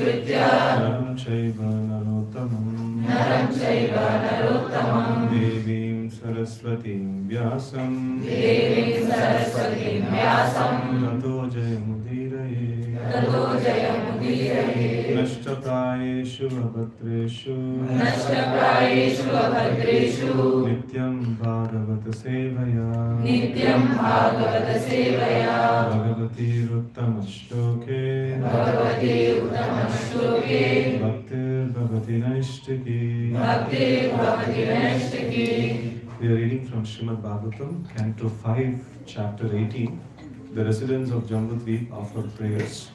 Naram chaiva narottamam Devim Saraswatim Vyasam Tato Jayamudiraye Nashtaprayeshu abhatreshu Nityam Bhagavata Sevaya Bhagavati Ruttamastoke Bhaktir Bhavati Naishtaki. We are reading from Srimad Bhagavatam, Canto 5, Chapter 18. The residents of Jambudvip offer prayers.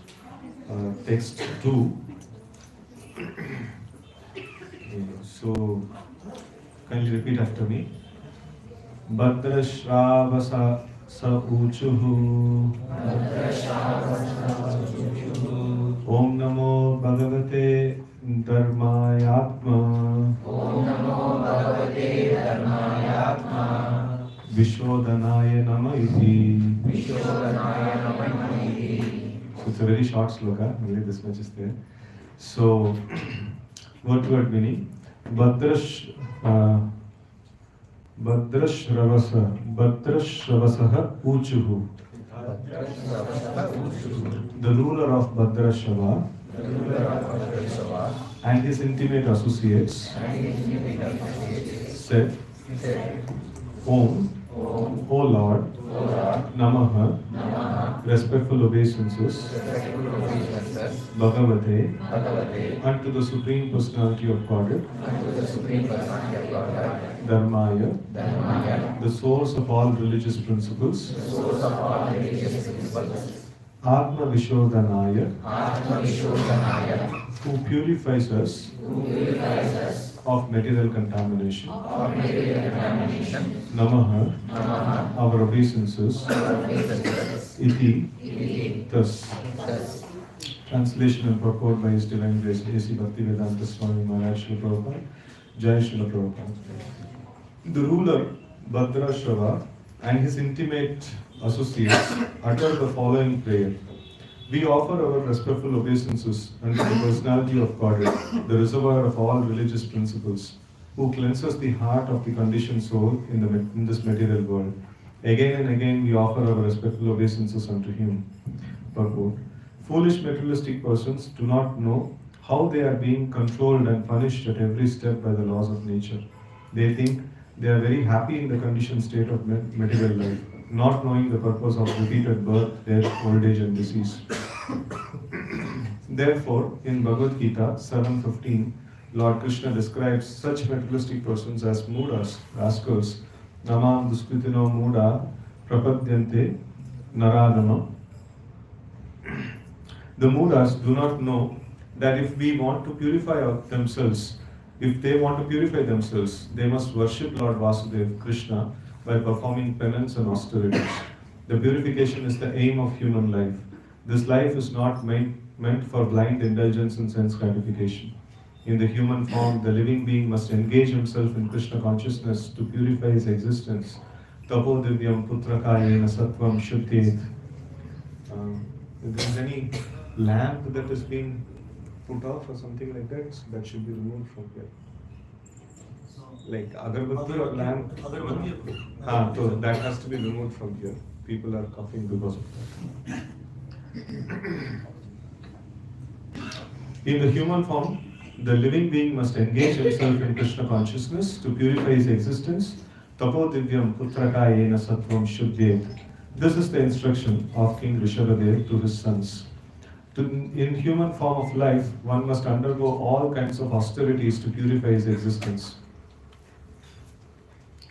Text 2. So, kindly repeat after me. Bhadra Shravasa Sa Uchuhu Om Namo Bhagavate Dharmayatma Vishodhanaya Nama Iti. So it's a very short sloka, only this much is there. So, word to word meaning. Bhadrashravasah Uchuhu. The ruler of Bhadrashrava and his intimate associates said, Om, O Lord, Namaha, respectful obeisances, Bhagavate, unto the Supreme Personality of Godhead, Dharmaya, the source of all religious principles, Atma Vishodhanaya, who purifies us of material contamination. Namaha, our obeisances. Iti, thus. Translation and purport by His Divine Grace A.C. Bhaktivedanta Swami Maharaj Srila Prabhupada. Jai Srila Prabhupada. The ruler Bhadrashrava and his intimate associates utter the following prayer. We offer our respectful obeisances unto the personality of Godhead, the reservoir of all religious principles, who cleanses the heart of the conditioned soul in this material world. Again and again we offer our respectful obeisances unto Him. Purport. Foolish materialistic persons do not know how they are being controlled and punished at every step by the laws of nature. They think they are very happy in the conditioned state of material life, not knowing the purpose of repeated birth, death, old age and disease. Therefore, in Bhagavad Gita 7:15, Lord Krishna describes such materialistic persons as mudas, rascals, namam duskritino muda prapadyante naradama. The mudas do not know that if we want to purify themselves, if they want to purify themselves, they must worship Lord Vasudeva, Krishna, by performing penance and austerities. The purification is the aim of human life. This life is not meant for blind indulgence and sense gratification. In the human form, the living being must engage himself in Krishna consciousness to purify his existence. Tapo divyam putrakayena sattvam shuddhet. If there is any lamp that is being put off or something like that, that should be removed from here. Like agarbatti or lamp, so that has to be removed from here. People are coughing because of that. In the human form, the living being must engage himself in Krishna consciousness to purify his existence. Tapo divyam putrakayena sattvam shuddhet. This is the instruction of King Rishabhadev to his sons. In human form of life, one must undergo all kinds of austerities to purify his existence.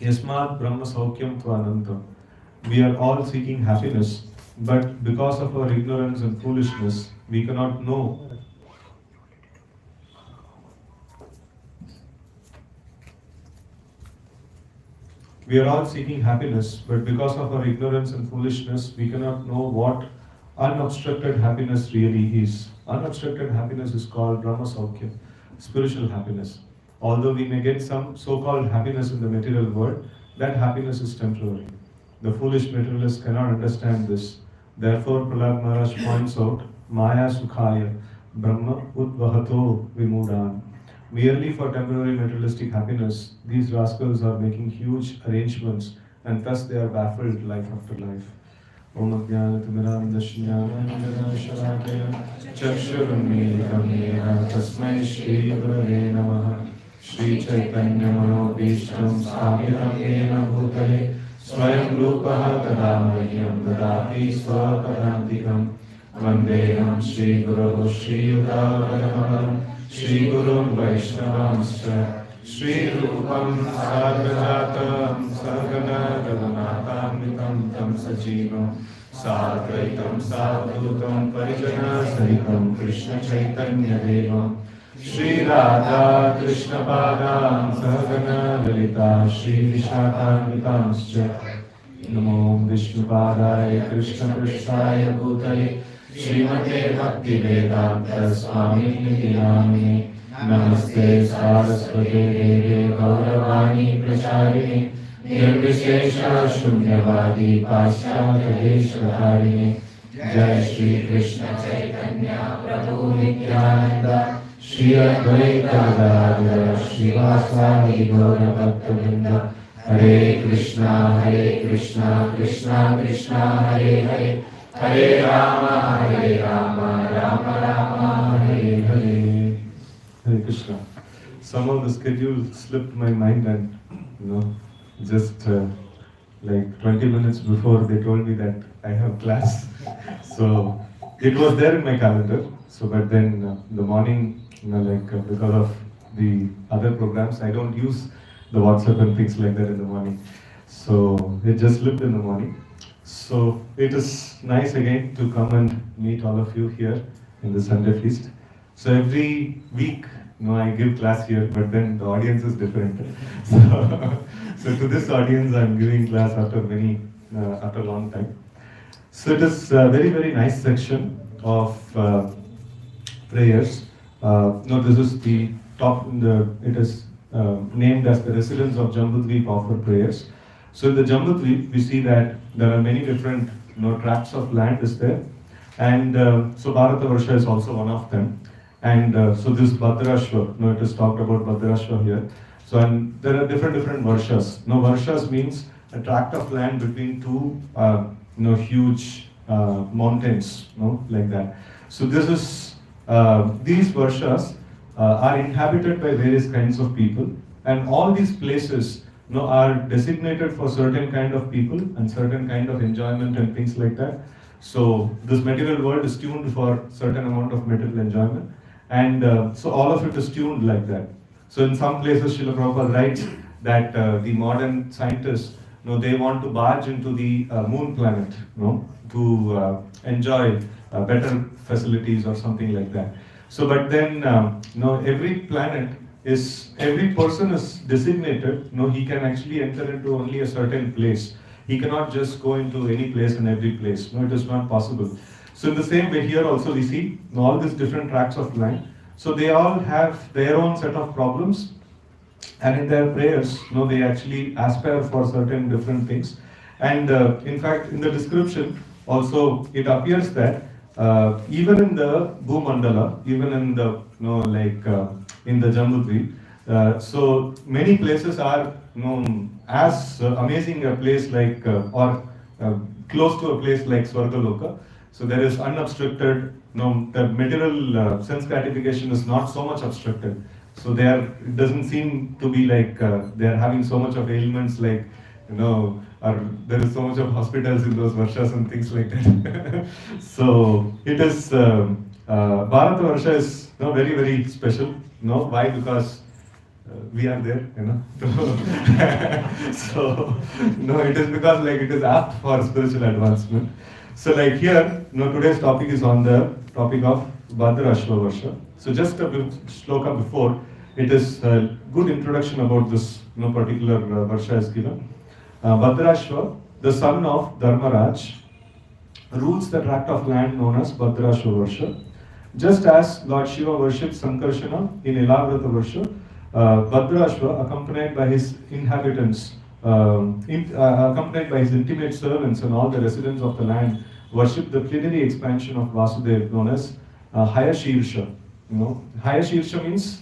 Yasmat Brahma Saukyam Tvanantam. We are all seeking happiness, but because of our ignorance and foolishness, we cannot know. We are all seeking happiness, but because of our ignorance and foolishness, we cannot know what unobstructed happiness really is. Unobstructed happiness is called Brahma Saukhya, spiritual happiness. Although we may get some so-called happiness in the material world, that happiness is temporary. The foolish materialists cannot understand this. Therefore, Prahlad Maharaj points out, Maya Sukhaya, Brahma Udvahato Vimudan. Merely for temporary materialistic happiness, these rascals are making huge arrangements and thus they are baffled life after life. Om Ajnanatimirandashnanandana Chakshurunmilitam Yena Tasmai Shri Gurave Namaha Shri Chaitanya Manobhishtam Sthapitam Yena Bhutale Swayam Rupaha Tadamahyam Dadati Swapadantikam Vandeham Shri Guru Shri Yudhavaram Shri Guru Vaishnavamscha Shri Rupam Sarvajatam Sargana Raghunatamritam Tam Sajivam Sadvaitam Sadhutam Parijana Sahitam Krishna Chaitanya Devam Shri Radha Krishna Padam Sargana Lalita Shri Vishakhamritamscha Namo Vishnu Padaya Krishna Prishthaya Bhutale Srimate Bhakti Vedanta Swami Niti Namine Namaste Saraswate Deve Gauravani Pracharini Nirvishesha Shunyavadi Paschatya Deshvaharini Jai Shri Krishna Chaitanya Prabhu Nityananda Shri Advaita Gadadhara Srivasadi Gaura Bhaktavinda Hare Krishna Krishna Krishna Hare Hare Hare Rama Rama Rama Hare Hare. Hare Krishna. Somehow the schedule slipped my mind and just like 20 minutes before they told me that I have class. So it was there in my calendar. So but then the morning, because of the other programs, I don't use the WhatsApp and things like that in the morning. So it just slipped in the morning. So it is nice again to come and meet all of you here in the Sunday feast. So every week, I give class here, but then the audience is different. So to this audience, I'm giving class after after a long time. So it is a very, very nice section of prayers. This is the top. It is named as the residents of Jambudvip offer prayers. So in the Jambudvip, we see that there are many different tracts of land is there, and so Bharatavarsha is also one of them. And so this Bhadrashva, it is talked about Bhadrashva here. So and there are different varshas. Varshas means a tract of land between two huge mountains, like that. So this is these varshas are inhabited by various kinds of people, and all these places are designated for certain kind of people and certain kind of enjoyment and things like that. So this material world is tuned for certain amount of material enjoyment, and so all of it is tuned like that. So in some places, Srila Prabhupada writes that the modern scientists, they want to barge into the moon planet, to enjoy better facilities or something like that. So, but then, every planet is, every person is designated, he can actually enter into only a certain place. He cannot just go into any place and every place. No, it is not possible. So in the same way here also we see all these different tracts of land. So they all have their own set of problems, and in their prayers, they actually aspire for certain different things. And in fact, in the description also it appears that even in the Bhumandala, even in the in the Jambudvip, so many places are as amazing a place like or close to a place like Swargaloka. So there is unobstructed, the material sense gratification is not so much obstructed. So it doesn't seem to be like they are having so much of ailments like, or there is so much of hospitals in those varshas and things like that. So it is, Bharata Varsha is very, very special. Why? Because we are there, So, it is because it is apt for spiritual advancement. So here, today's topic is on the topic of Bhadrashva Varsha. So just a shloka before, it is a good introduction about this particular Varsha is given. Bhadrashva, the son of Dharmaraj, rules the tract of land known as Bhadrashva Varsha. Just as Lord Shiva worships Sankarshana in Ilavrata Varsha, Bhadrashva, accompanied by his inhabitants, accompanied by his intimate servants and all the residents of the land, worship the plenary expansion of Vasudev known as higher Shirsha. Higher Shirsha means,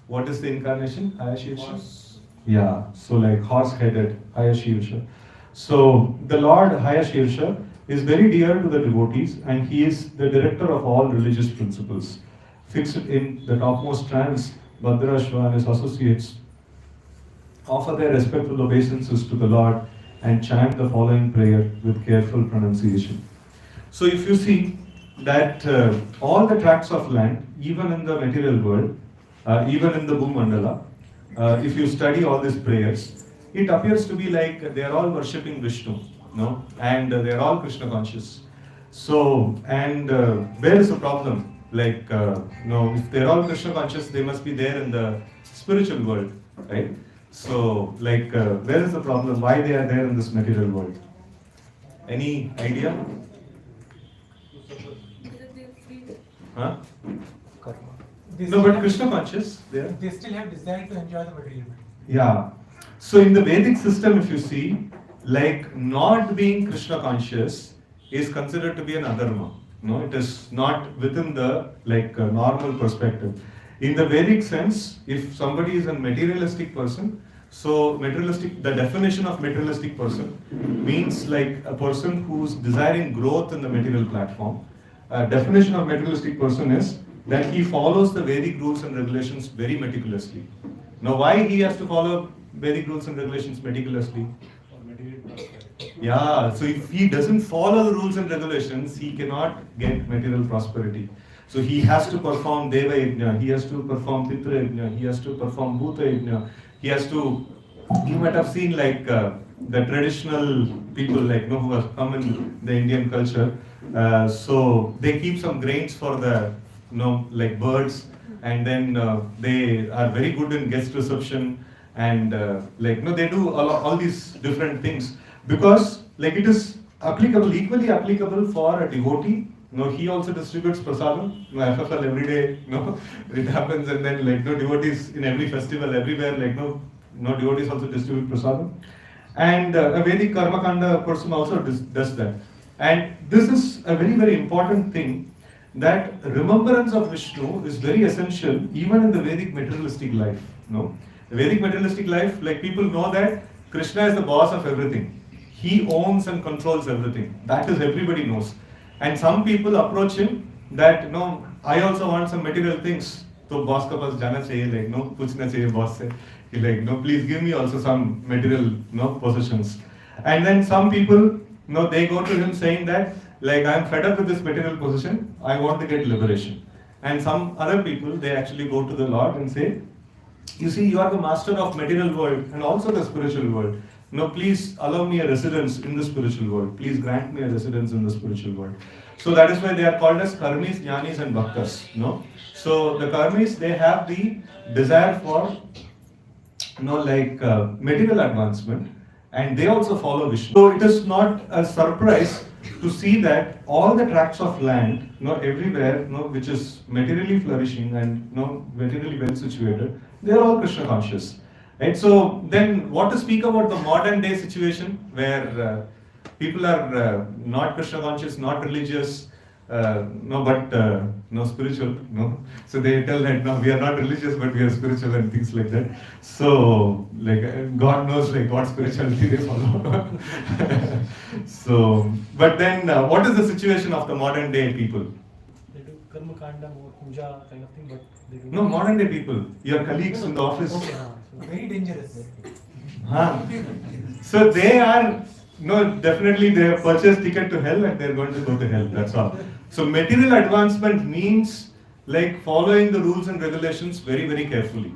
what is the incarnation? Higher Shirsha? Yeah, so like horse-headed, higher Shirsha. So the Lord Higher Shirsha is very dear to the devotees, and he is the director of all religious principles. Fixed in the topmost trance, Bhadrashva and his associates offer their respectful obeisances to the Lord and chant the following prayer with careful pronunciation. So if you see that all the tracts of land, even in the material world, even in the Bhumandala, if you study all these prayers, it appears to be like they are all worshipping Vishnu, no? And they are all Krishna conscious. So, and where is the problem? Like, if they are all Krishna conscious, they must be there in the spiritual world, right? So, like, where is the problem? Why they are there in this material world? Any idea? Huh? No, but Krishna conscious, they still have desire to enjoy the material world. Yeah. So in the Vedic system, if you see, like not being Krishna conscious is considered to be an adharma. No, it is not within the normal perspective. In the Vedic sense, if somebody is a materialistic person, so the definition of materialistic person means like a person who's desiring growth in the material platform. Definition of materialistic person is that he follows the Vedic rules and regulations very meticulously. Now, why he has to follow Vedic rules and regulations meticulously? Yeah, so if he doesn't follow the rules and regulations, he cannot get material prosperity. So he has to perform Deva Yajna, he has to perform Pitra Yajna, he has to perform Bhuta Yajna, he has to, you might have seen like the traditional people who have come in the Indian culture. So they keep some grains for the birds, and then they are very good in guest reception, and they do all these different things because it is equally applicable for a devotee. He also distributes prasadam. FFL every day, it happens, and then devotees in every festival everywhere, devotees also distribute prasadam, and a Vedic karma kanda person also does that. And this is a very, very important thing, that remembrance of Vishnu is very essential even in the Vedic materialistic life. The Vedic materialistic life, people know that Krishna is the boss of everything. He owns and controls everything. That is, everybody knows. And some people approach him that, I also want some material things. So boss ka paas jana chahiye, kuch na chahiye boss se. Please give me also some material, possessions. And then some people, they go to him saying that, I'm fed up with this material possession, I want to get liberation. And some other people, they actually go to the Lord and say, you see, you are the master of material world and also the spiritual world. Please allow me a residence in the spiritual world. Please grant me a residence in the spiritual world. So that is why they are called as karmis, jnanis and bhaktas. So the karmis, they have the desire for material advancement, and they also follow Vishnu. So it is not a surprise to see that all the tracts of land, everywhere, which is materially flourishing and materially well situated, they are all Krishna conscious. Right? So then what to speak about the modern day situation where people are not Krishna conscious, not religious, but spiritual. So they tell that we are not religious, but we are spiritual and things like that. So God knows what spirituality they follow. So, but then what is the situation of the modern day people? They do karma kanda or puja kind of thing, but they do. No, modern day people, your colleagues in the office. Okay, so very dangerous. So they are, definitely they have purchased ticket to hell and they are going to go to hell, that's all. So material advancement means following the rules and regulations very, very carefully.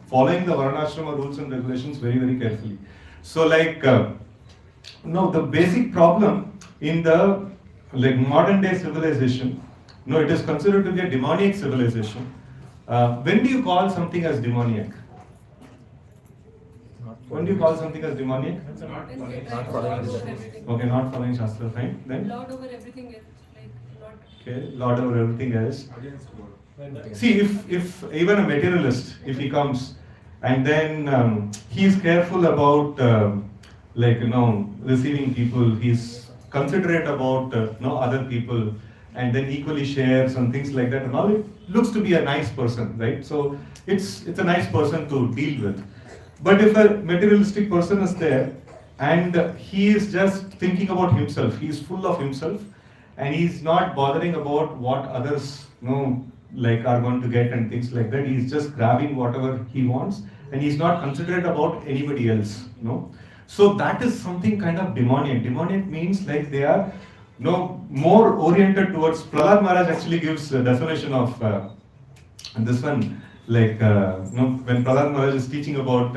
Following the Varnashrama rules and regulations very, very carefully. So the basic problem in the modern day civilization, it is considered to be a demoniac civilization. When do you call something as demoniac? When do you call something as demoniac? Not following everything. Okay, not following Shastra, fine. Then? Lord over everything else. Not. Okay, Lord over everything else. See, if even a materialist, if he comes and then he is careful about receiving people, he's considerate about other people, and then equally shares and things like that and all. It looks to be a nice person, right? So it's a nice person to deal with. But if a materialistic person is there and he is just thinking about himself, he is full of himself, and he's not bothering about what others like are going to get and things like that. He's just grabbing whatever he wants, and he's not considerate about anybody else. So that is something kind of demoniac. Demoniac means like they are more oriented towards. Prahlad Maharaj actually gives a definition of this one. Like when Prahlad Maharaj is teaching about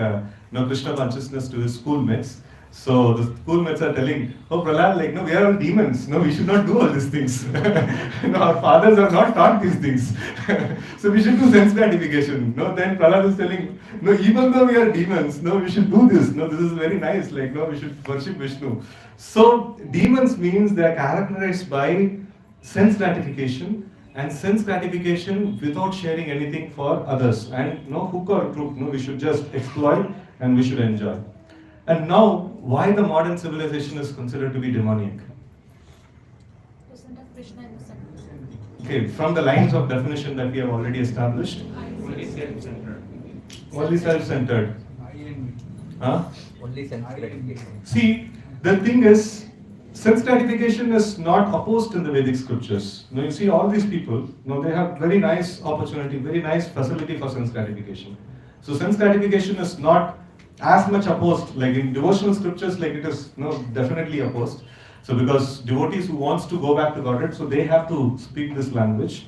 Krishna consciousness to his schoolmates, so the schoolmates are telling, "Oh Prahlad, like we are all demons. No, we should not do all these things. Our fathers have not taught these things. So we should do sense gratification." Then Prahlad is telling, "No, even though we are demons, we should do this. This is very nice. Like we should worship Vishnu." So demons means they are characterized by sense gratification. And sense gratification without sharing anything for others, and no hook or crook. We should just exploit and we should enjoy. And now, why the modern civilization is considered to be demoniac? Okay, from the lines of definition that we have already established. Only self-centered. Only self-centered. Huh? Only sense gratification. See, the thing is, sense gratification is not opposed in the Vedic scriptures. You see all these people, they have very nice opportunity, very nice facility for sense gratification. So sense gratification is not as much opposed, like in devotional scriptures, like it is definitely opposed. So because devotees who wants to go back to Godhead, so they have to speak this language,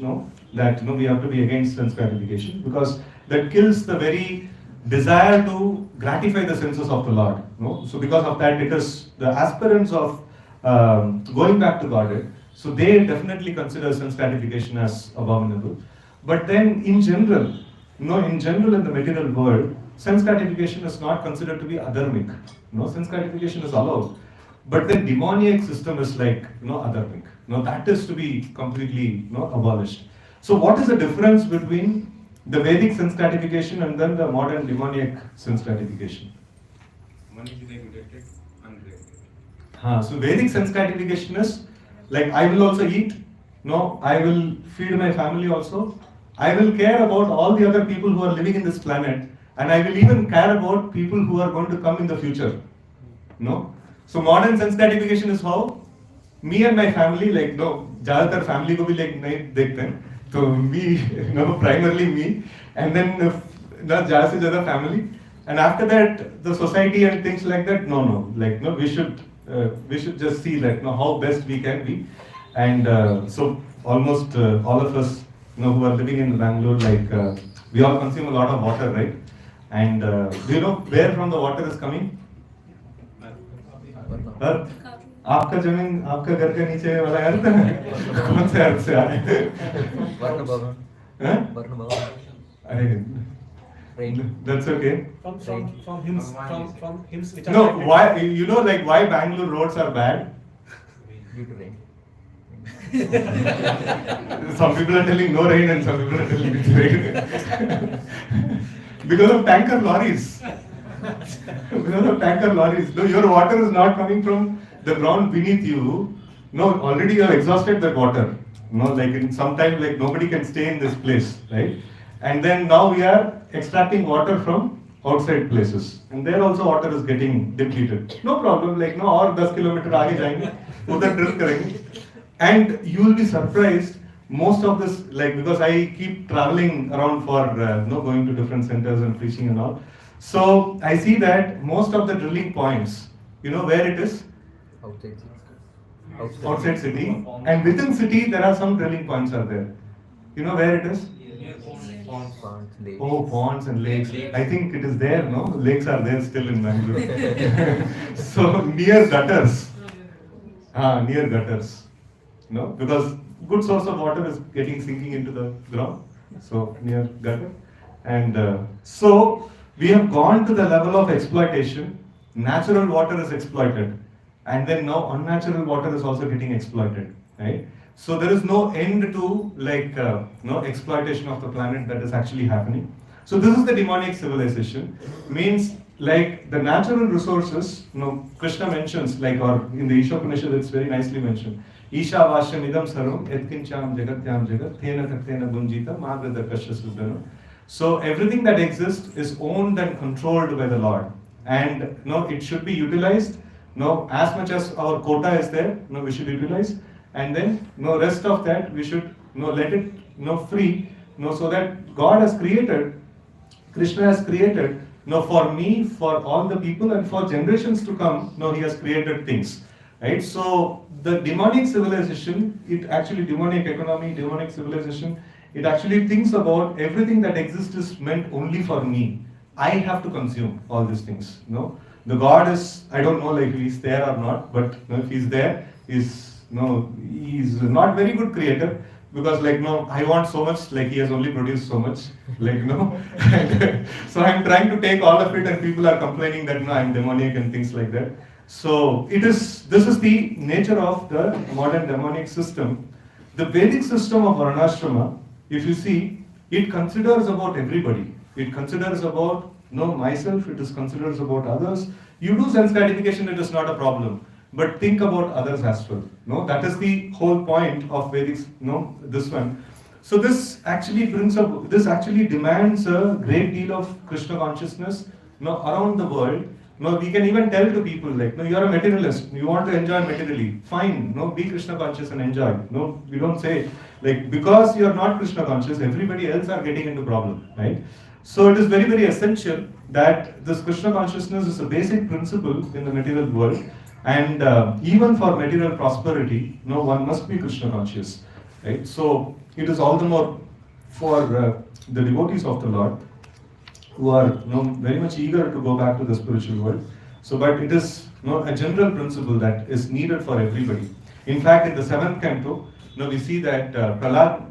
that we have to be against sense gratification, because that kills the very desire to gratify the senses of the Lord. So because of that, it is the aspirants of going back to Godhead, so they definitely consider sense gratification as abominable. But then in general, in the material world, sense gratification is not considered to be adharmic. Sense gratification is allowed. But then demoniac system is like, adharmic. That is to be completely abolished. So what is the difference between the Vedic sense gratification and then the modern demoniac sense gratification? One is regulated, unregulated. So Vedic sense gratification is like, I will also eat, I will feed my family also, I will care about all the other people who are living in this planet, and I will even care about people who are going to come in the future. So modern sense gratification is how? Me and my family, like ज़्यादातर family को भी like नहीं देखते हैं, तो me, primarily me, and then ज़्यादा से ज़्यादा family, and after that the society and things like that. We should just see that how best we can be, and so almost all of us who are living in Bangalore, like we all consume a lot of water, right? And do you know where from the water is coming? Earth. आपका जमीन आपका घर के नीचे वाला अर्थ है, कौन से अर्थ से आ रहे हैं? वर्ण भवन. अरे, that's okay. From hymns which are No, like why like why Bangalore roads are bad? Due to rain. Some people are telling no rain and some people are telling it's rain. Because of tanker lorries. Because of tanker lorries. No, your water is not coming from the ground beneath you. No, already you have exhausted that water. Like in some time, like nobody can stay in this place, right? And then now we are extracting water from outside places, and there also water is getting depleted. No problem, like और 10 kilometer आगे जाएंगे, उधर drill करेंगे, and you will be surprised. Most of this, like because I keep traveling around for going to different centers and preaching and all, so I see that most of the drilling points, where it is? Outside city, and within city there are some drilling points are there. Where it is? Ponds, lakes. Oh, ponds and lakes. I think it is there, no? Lakes are there still in Bangalore. So near gutters. Near gutters. Because good source of water is sinking into the ground. So near gutter. And so we have gone to the level of exploitation. Natural water is exploited. And then now unnatural water is also getting exploited. Right? So there is no end to exploitation of the planet that is actually happening. So this is the demonic civilization. Means like the natural resources, Krishna mentions, or in the Isha Upanishad it's very nicely mentioned. Ishavashyam idam sarvam yatkincham jagatyam jagat thena kaktena gunjita magradakasya suddhana. So everything that exists is owned and controlled by the Lord, and it should be utilized. As much as our quota is there, we should utilize, and then rest of that we should let it free, so that God has created, Krishna has created, for me, for all the people, and for generations to come. He has created things, right? So the demonic civilization, demonic economy, demonic civilization, it actually thinks about everything that exists is meant only for me. I have to consume all these things. The God is, I don't know, like he's there or not, but if he's there, he's not very good creator, because I want so much, like he has only produced so much, so I'm trying to take all of it, and people are complaining that I'm demonic and things like that. So this is the nature of the modern demonic system. The Vedic system of Varnashrama, if you see, it considers about everybody. It considers about myself, it is considers about others. You do sense gratification, it is not a problem. But think about others as well. That is the whole point of Vedic, this one. So this actually demands a great deal of Krishna consciousness, around the world. We can even tell to people you're a materialist, you want to enjoy materially. Fine, be Krishna conscious and enjoy. We don't say because you're not Krishna conscious, everybody else are getting into problem, right? So it is very, very essential that this Krishna consciousness is a basic principle in the material world, and even for material prosperity, one must be Krishna conscious, right? So it is all the more for the devotees of the Lord, who are very much eager to go back to the spiritual world. So, but it is a general principle that is needed for everybody. In fact, in the 7th canto, we see that Prahlad,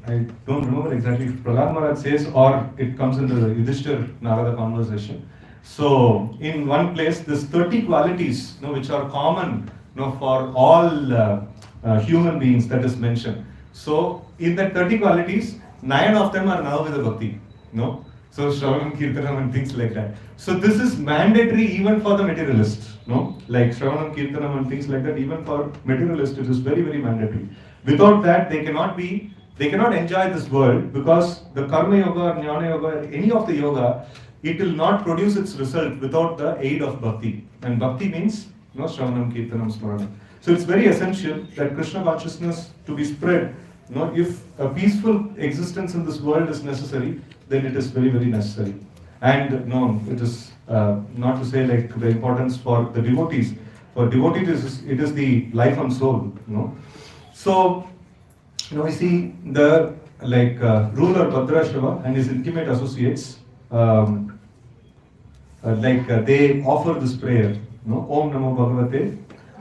I don't remember exactly if Prahlad Maharaj says, or it comes in the Yudhishthir Narada conversation. So, in one place, there's 30 qualities which are common for all human beings, that is mentioned. So, in that 30 qualities, 9 of them are now with the bhakti. So Shravanam, Kirtanam and things like that. So this is mandatory even for the materialist. Like Shravanam, Kirtanam and things like that, even for materialist, it is very, very mandatory. Without that, they cannot enjoy this world, because the Karma Yoga or Jnana Yoga, any of the yoga, it will not produce its result without the aid of bhakti. And bhakti means Shravanam, Kirtanam, Smaranam. So it's very essential that Krishna consciousness to be spread. If a peaceful existence in this world is necessary, then it is very, very necessary. And it is not to say the importance for the devotees. For devotees, it is the life and soul. So, we see the ruler Bhadrashava and his intimate associates, they offer this prayer. Om Namo Bhagavate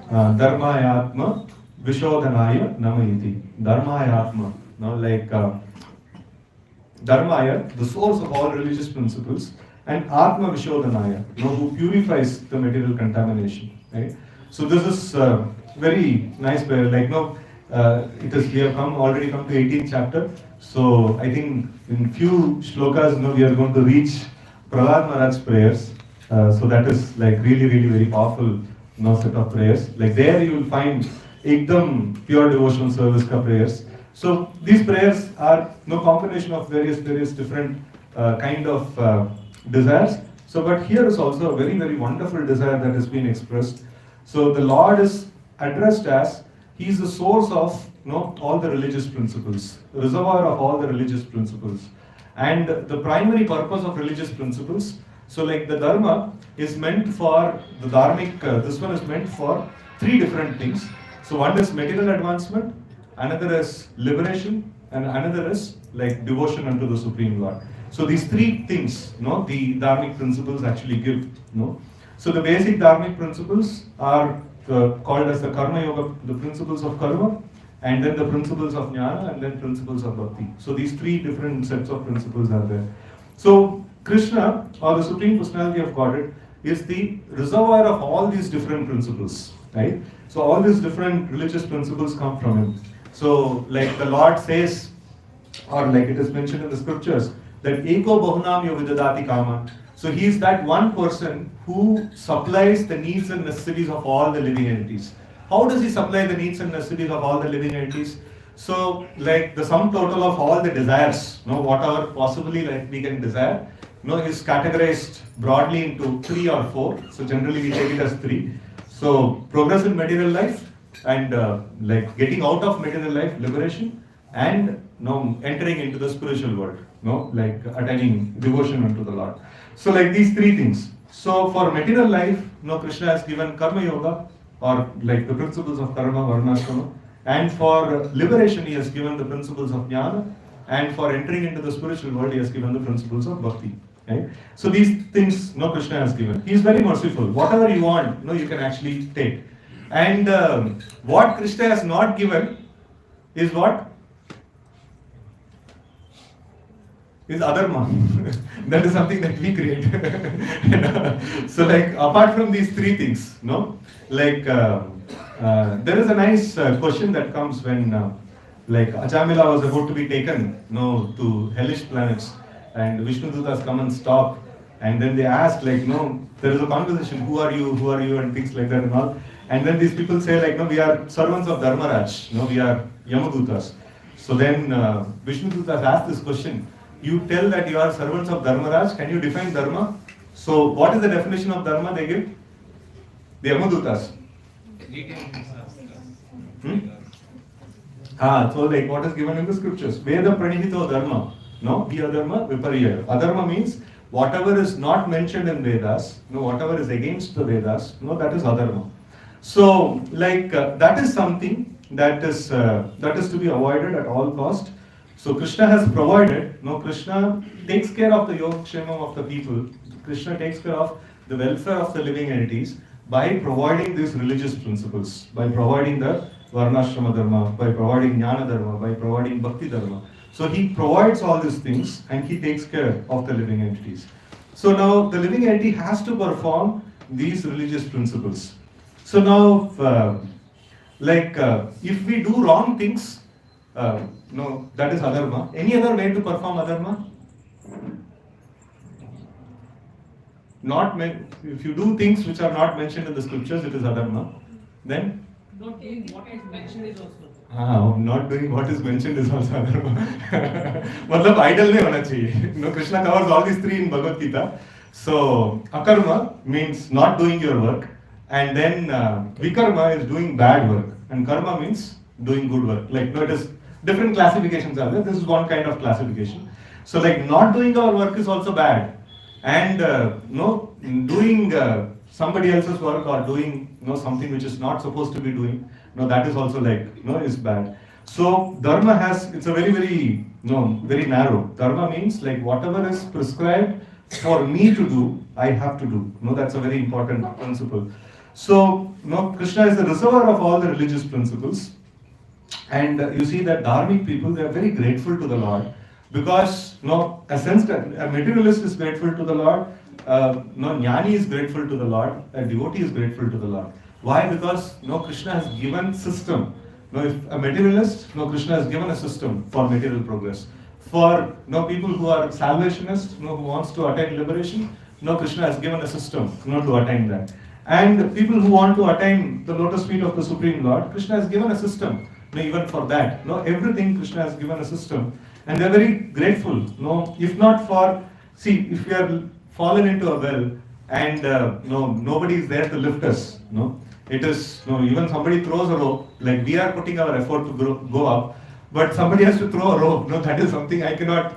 Dharmayatma Vishodhanaya Namayiti. Dharmayatma. Dharmaya, the source of all religious principles, and Atma Vishodhanaya, who purifies the material contamination. Right? So this is very nice prayer. We have already come to 18th chapter. So I think in few shlokas, we are going to reach Prahlad Maharaj's prayers. So that is really, really very powerful set of prayers. There you will find ekdam pure devotional service ka prayers. So these prayers are combination of various different kind of desires. So, but here is also a very, very wonderful desire that has been expressed. So the Lord is addressed as He is the source of all the religious principles, the reservoir of all the religious principles, and the primary purpose of religious principles. So, the dharma is meant for the dharmic. This one is meant for 3 different things. So one is material advancement, another is liberation, and another is devotion unto the Supreme Lord. So these 3 things, the dharmic principles actually give. So the basic dharmic principles are called as the karma yoga, the principles of karma, and then the principles of jnana, and then principles of bhakti. So these 3 different sets of principles are there. So Krishna, or the Supreme Personality of Godhead, is the reservoir of all these different principles, right? So all these different religious principles come from Him. So the Lord says, or it is mentioned in the scriptures, that Eko Bahunam Yovidadati Kama. So He is that one person who supplies the needs and necessities of all the living entities. how does he supply the needs and necessities of all the living entities? So, like the sum total of all the desires, whatever possibly like we can desire, is categorized broadly into 3 or 4. So generally we take it as 3. So progress in material life, and like getting out of material life, liberation, and entering into the spiritual world, like attaining devotion unto the Lord. So like these 3 things. So for material life, Krishna has given karma yoga, or like the principles of karma, varna, ashrama, and for liberation he has given the principles of jnana, and for entering into the spiritual world he has given the principles of bhakti. Right? So these things Krishna has given. He is very merciful. Whatever you want, you can actually take. And what Krishna has not given is what? Is adharma. That is something that we create. So like apart from these 3 things, like there is a nice question that comes when like Ajamila was about to be taken to hellish planets, and Vishnu Dutas come and stop, and then they ask like, there is a conversation, who are you, and things like that and all. And then these people say like, we are servants of Dharmaraj, we are Yamadutas. So then Vishnu Dutas asked this question, you tell that you are servants of Dharmaraj, can you define Dharma? So what is the definition of Dharma they give? The Yamadutas. So like what is given in the scriptures? Veda pranihito dharma. No, the adharma viparya. Adharma means whatever is not mentioned in Vedas, whatever is against the Vedas, that is adharma. So like that is something that is to be avoided at all cost. So Krishna has provided, Krishna takes care of the yogkshemam of the people. Krishna takes care of the welfare of the living entities by providing these religious principles, by providing the varnashrama dharma, by providing jnana dharma, by providing bhakti dharma. So he provides all these things and he takes care of the living entities. So now the living entity has to perform these religious principles. So now, if we do wrong things, that is adharma. Any other way to perform adharma? If you do things which are not mentioned in the scriptures, it is adharma. Then? Not doing what is mentioned is also. Not doing what is mentioned is also adharma. मतलब idle नहीं होना चाहिए. Krishna covers all these 3 in Bhagavad Gita. So akarma means not doing your work, and then vikarma is doing bad work, and karma means doing good work. Like it is different classifications are there. This is one kind of classification. So like not doing our work is also bad, and doing somebody else's work or doing something which is not supposed to be doing, that is also like is bad. So dharma it's a very very very narrow. Dharma means like whatever is prescribed for me to do, I have to do. That's a very important principle. So Krishna is the reservoir of all the religious principles, and you see that dharmic people, they are very grateful to the Lord, because a materialist is grateful to the Lord, jnani is grateful to the Lord, a devotee is grateful to the Lord. Why? Because Krishna has given system. If a materialist, Krishna has given a system for material progress. For people who are salvationists, who wants to attain liberation, Krishna has given a system to attain that. And people who want to attain the lotus feet of the Supreme Lord, Krishna has given a system even for that. Everything Krishna has given a system, and they are very grateful. If not for, if we are fallen into a well and nobody is there to lift us, it is even somebody throws a rope, like we are putting our effort to go up, but somebody has to throw a rope. That is something I cannot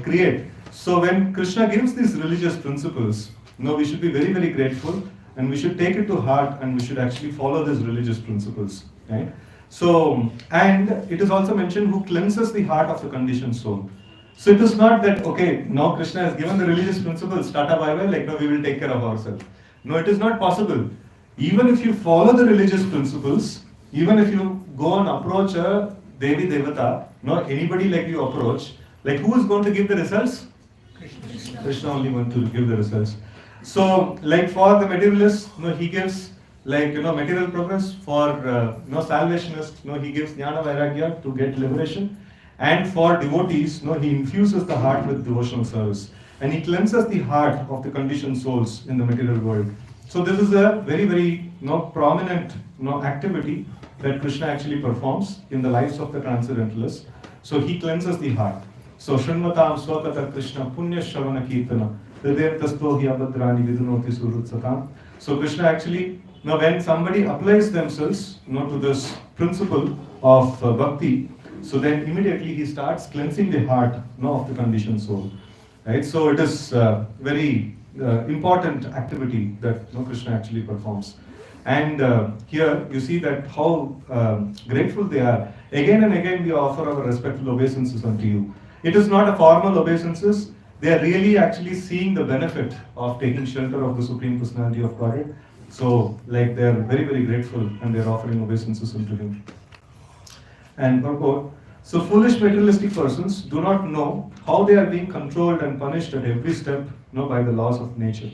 create. So when Krishna gives these religious principles, we should be very very grateful, and we should take it to heart, and we should actually follow these religious principles, right? So, and it is also mentioned who cleanses the heart of the conditioned soul. So it is not that, okay, now Krishna has given the religious principles, tata bye bye, like no, we will take care of ourselves. No, it is not possible. Even if you follow the religious principles, even if you go and approach a Devi Devata, anybody like you approach, like who is going to give the results? Krishna only going to give the results. So, like for the materialist, he gives material progress. For salvationist, he gives jnana vairagya to get liberation. And for devotees, he infuses the heart with devotional service, and he cleanses the heart of the conditioned souls in the material world So this is a very prominent activity that Krishna actually performs in the lives of the transcendentalists. So he cleanses the heart. So Shanmatam Swakata Krishna Punya Shravana Kirtana Hridayatasto Hyabhadrani Vidunoti Surutsatam. So Krishna actually, when somebody applies themselves to this principle of bhakti, so then immediately he starts cleansing the heart of the conditioned soul. Right? So it is very important activity that Krishna actually performs. And here you see that how grateful they are. Again and again we offer our respectful obeisances unto you. It is not a formal obeisances. They are really actually seeing the benefit of taking shelter of the Supreme Personality of Godhead. So like they are very grateful and they are offering obeisances unto him. And purport. So foolish materialistic persons do not know how they are being controlled and punished at every step by the laws of nature.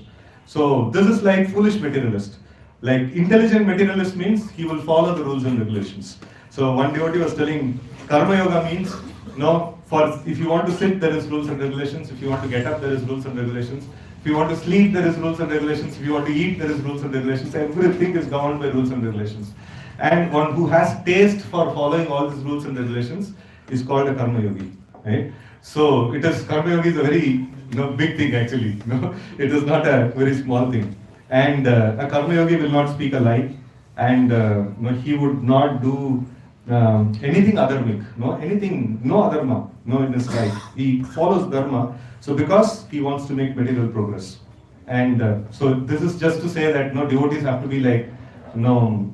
So this is like foolish materialist. Like intelligent materialist means he will follow the rules and regulations. So one devotee was telling Karma Yoga means for if you want to sit there is rules and regulations, if you want to get up there is rules and regulations, if you want to sleep there is rules and regulations, if you want to eat there is rules and regulations, everything is governed by rules and regulations. And one who has taste for following all these rules and regulations is called a Karma Yogi. Right? So it is Karma Yogi is a very big thing actually. It is not a very small thing. And a Karma Yogi will not speak a lie, and he would not do anything adharmic, no adharma, in his life. He follows dharma, so because he wants to make material progress. And so this is just to say that devotees have to be like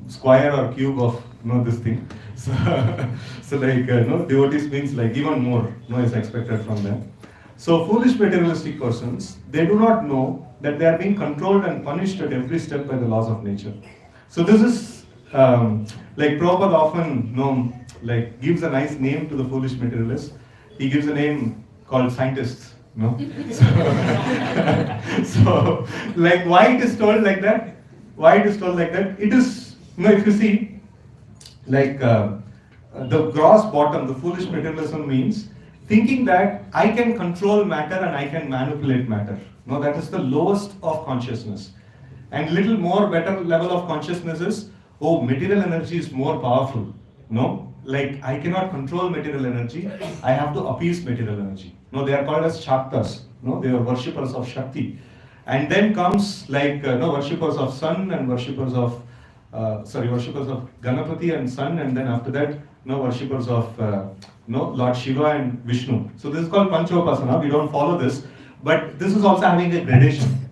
square or cube of this thing. So like devotees means like even more is expected from them. So foolish materialistic persons, they do not know that they are being controlled and punished at every step by the laws of nature. So this is like Prabhupada often gives a nice name to the foolish materialists. He gives a name called scientists. So like why it is told like that? Why it is told like that? It is, if you see, like the gross bottom, the foolish materialism means thinking that I can control matter and I can manipulate matter. No, that is the lowest of consciousness. And little more better level of consciousness is, material energy is more powerful. No, like I cannot control material energy, I have to appease material energy. No, they are called as Shaktas. No, they are worshippers of Shakti. And then comes like worshippers of sun and worshippers of Ganapati and sun, and then after that worshippers of Lord Shiva and Vishnu. So this is called Panchopasana. We don't follow this, but this is also having a gradation.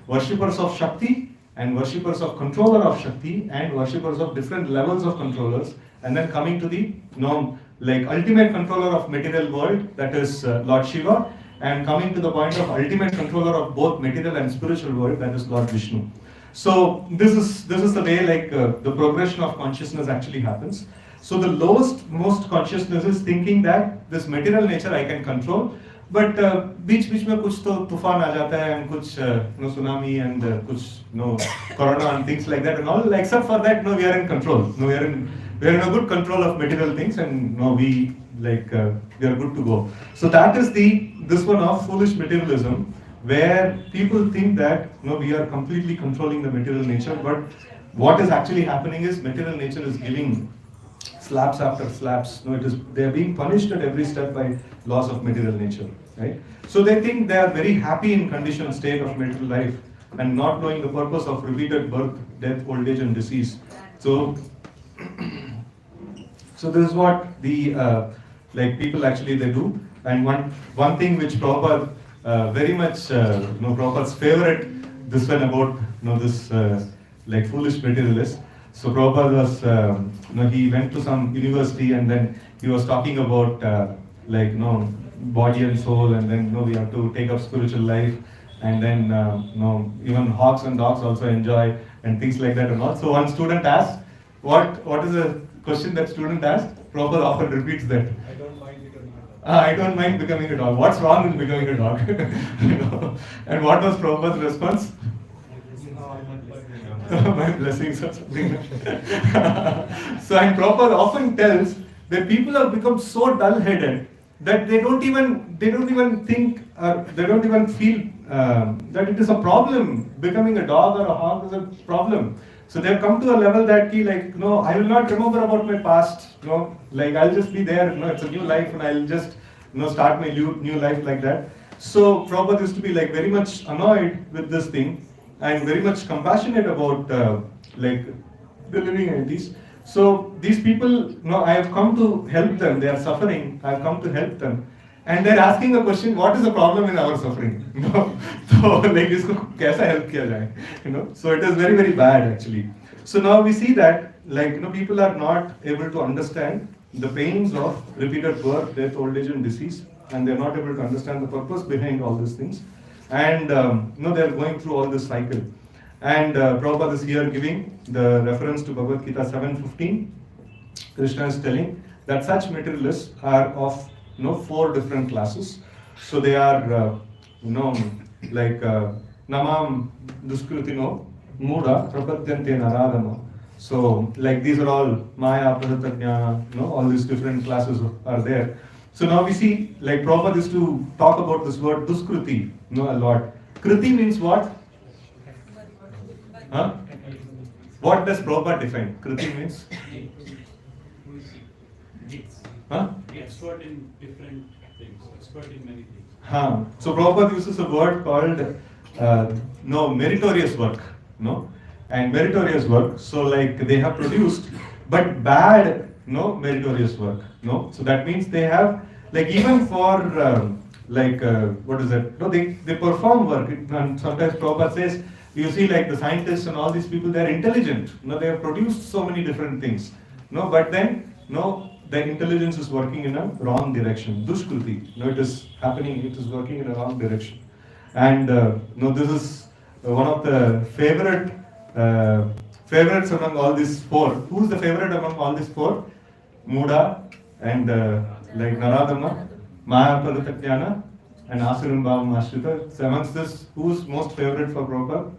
Worshippers of Shakti and worshippers of controller of Shakti and worshippers of different levels of controllers, and then coming to the ultimate controller of material world, that is Lord Shiva, and coming to the point of ultimate controller of both material and spiritual world, that is Lord Vishnu. So this is the way the progression of consciousness actually happens. So the lowest most consciousness is thinking that this material nature I can control, but बीच में कुछ तो तूफान आ जाता है and कुछ tsunami and कुछ corona and things like that and all. Except for that, we are in control. We are in a good control of material things, and we are good to go. So that is this one of foolish materialism, where people think that we are completely controlling the material nature, but what is actually happening is material nature is giving slaps after slaps. They are being punished at every step by laws of material nature, right? So they think they are very happy in conditioned state of material life and not knowing the purpose of repeated birth, death, old age and disease. So this is what the people actually they do. And one thing which Prabhupada very much Prabhupada's favorite, this one about this foolish materialist. So Prabhupada was he went to some university and then he was talking about body and soul, and then we have to take up spiritual life, and then even hawks and dogs also enjoy and things like that and all. So one student asked, what is the question that student asked? Prabhupada often repeats that. I don't mind becoming a dog. What's wrong with becoming a dog? And what was Prabhupada's response? My blessings or something. So, and Prabhupada often tells that people have become so dull-headed that they don't even think, they don't even feel that it is a problem. Becoming a dog or a hog is a problem. So they've come to a level that I will not remember about my past. I'll just be there. It's a new life, and I'll just start my new life like that. So Prabhupada used to be very much annoyed with this thing, and very much compassionate about the living entities. So these people, I have come to help them. They are suffering. I have come to help them. And they're asking a question, what is the problem in our suffering? So isko kaisa help kiya jaye? So it is very, very bad actually. So now we see that people are not able to understand the pains of repeated birth, death, old age and disease, and they're not able to understand the purpose behind all these things. And they're going through all this cycle. And Prabhupada is here giving the reference to Bhagavad Gita 7:15. Krishna is telling that such materialists are of 4 different classes. So they are, namam duskritino muda prapadyante naradama. So these are all maya, pradatajnana, all these different classes are there. So now we see, Prabhupada used to talk about this word duskriti, a lot. Kriti means what? Huh? What does Prabhupada define? Kriti means? Huh? Expert in different things, expert in many things. So Prabhupada uses a word called meritorious work, and meritorious work. So they have produced, but bad, meritorious work, So that means they have, even for what is that? No, they perform work. And sometimes Prabhupada says, you see, the scientists and all these people, they are intelligent. They have produced so many different things. But then, the intelligence is working in a wrong direction. Dushkruti. It is happening, it is working in a wrong direction. And this is one of the favorites among all these 4. Who is the favorite among all these 4? Muda and Naradama, Maya Padatajnana, and Asuram Bhavam Ashrita. So amongst this, who is most favorite for Prabhupada?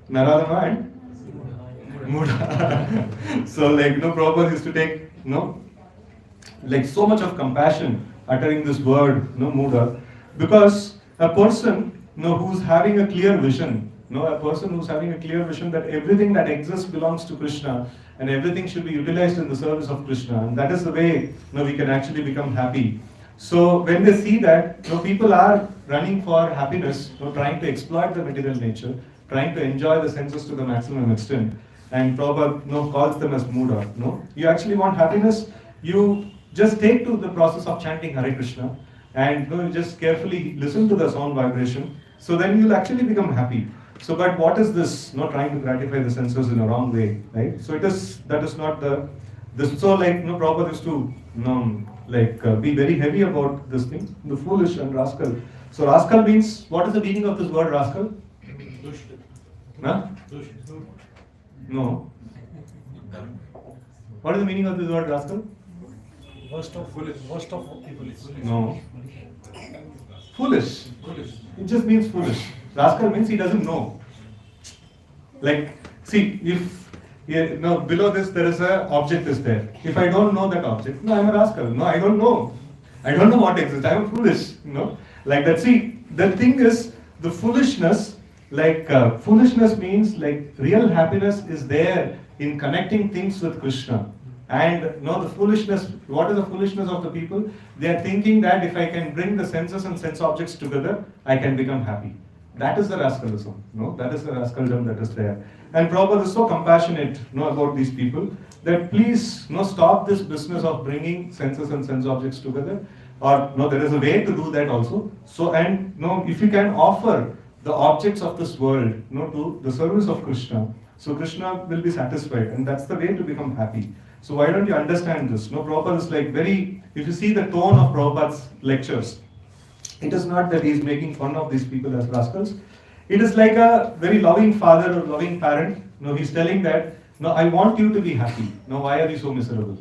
Naradama and Muda. So Prabhupada used to take so much of compassion uttering this word Muda, because a person who's having a clear vision, a person who's having a clear vision that everything that exists belongs to Krishna and everything should be utilized in the service of Krishna, and that is the way we can actually become happy. So when they see that people are running for happiness, trying to exploit the material nature, trying to enjoy the senses to the maximum extent, and Prabhupada calls them as Muda. You actually want happiness, you just take to the process of chanting Hare Krishna and you just carefully listen to the sound vibration, so then you'll actually become happy. So but what is this? Trying to gratify the senses in a wrong way, right? So that is not this. So Prabhupada used to be very heavy about this thing, the foolish and rascal. So rascal means, what is the meaning of this word rascal? Huh? No. What is the meaning of this word rascal? Worst of people. No. Foolish. It just means foolish. Rascal means he doesn't know. See, if below this there is a object is there. If I don't know that object, I'm a rascal. No, I don't know. I don't know what exists. I'm foolish. Like that. See, the thing is, the foolishness. Foolishness means real happiness is there in connecting things with Krishna. And the foolishness, what is the foolishness of the people? They are thinking that if I can bring the senses and sense objects together, I can become happy. That is the rascalism. That is the rascaldom that is there. And Prabhupada is so compassionate about these people that please stop this business of bringing senses and sense objects together. Or there is a way to do that also. So and if you can offer the objects of this world to the service of Krishna, so Krishna will be satisfied, and that's the way to become happy. So why don't you understand this? Prabhupada is very, if you see the tone of Prabhupada's lectures, it is not that he is making fun of these people as rascals. It is like a very loving father or loving parent. He's telling that, I want you to be happy. Why are you so miserable?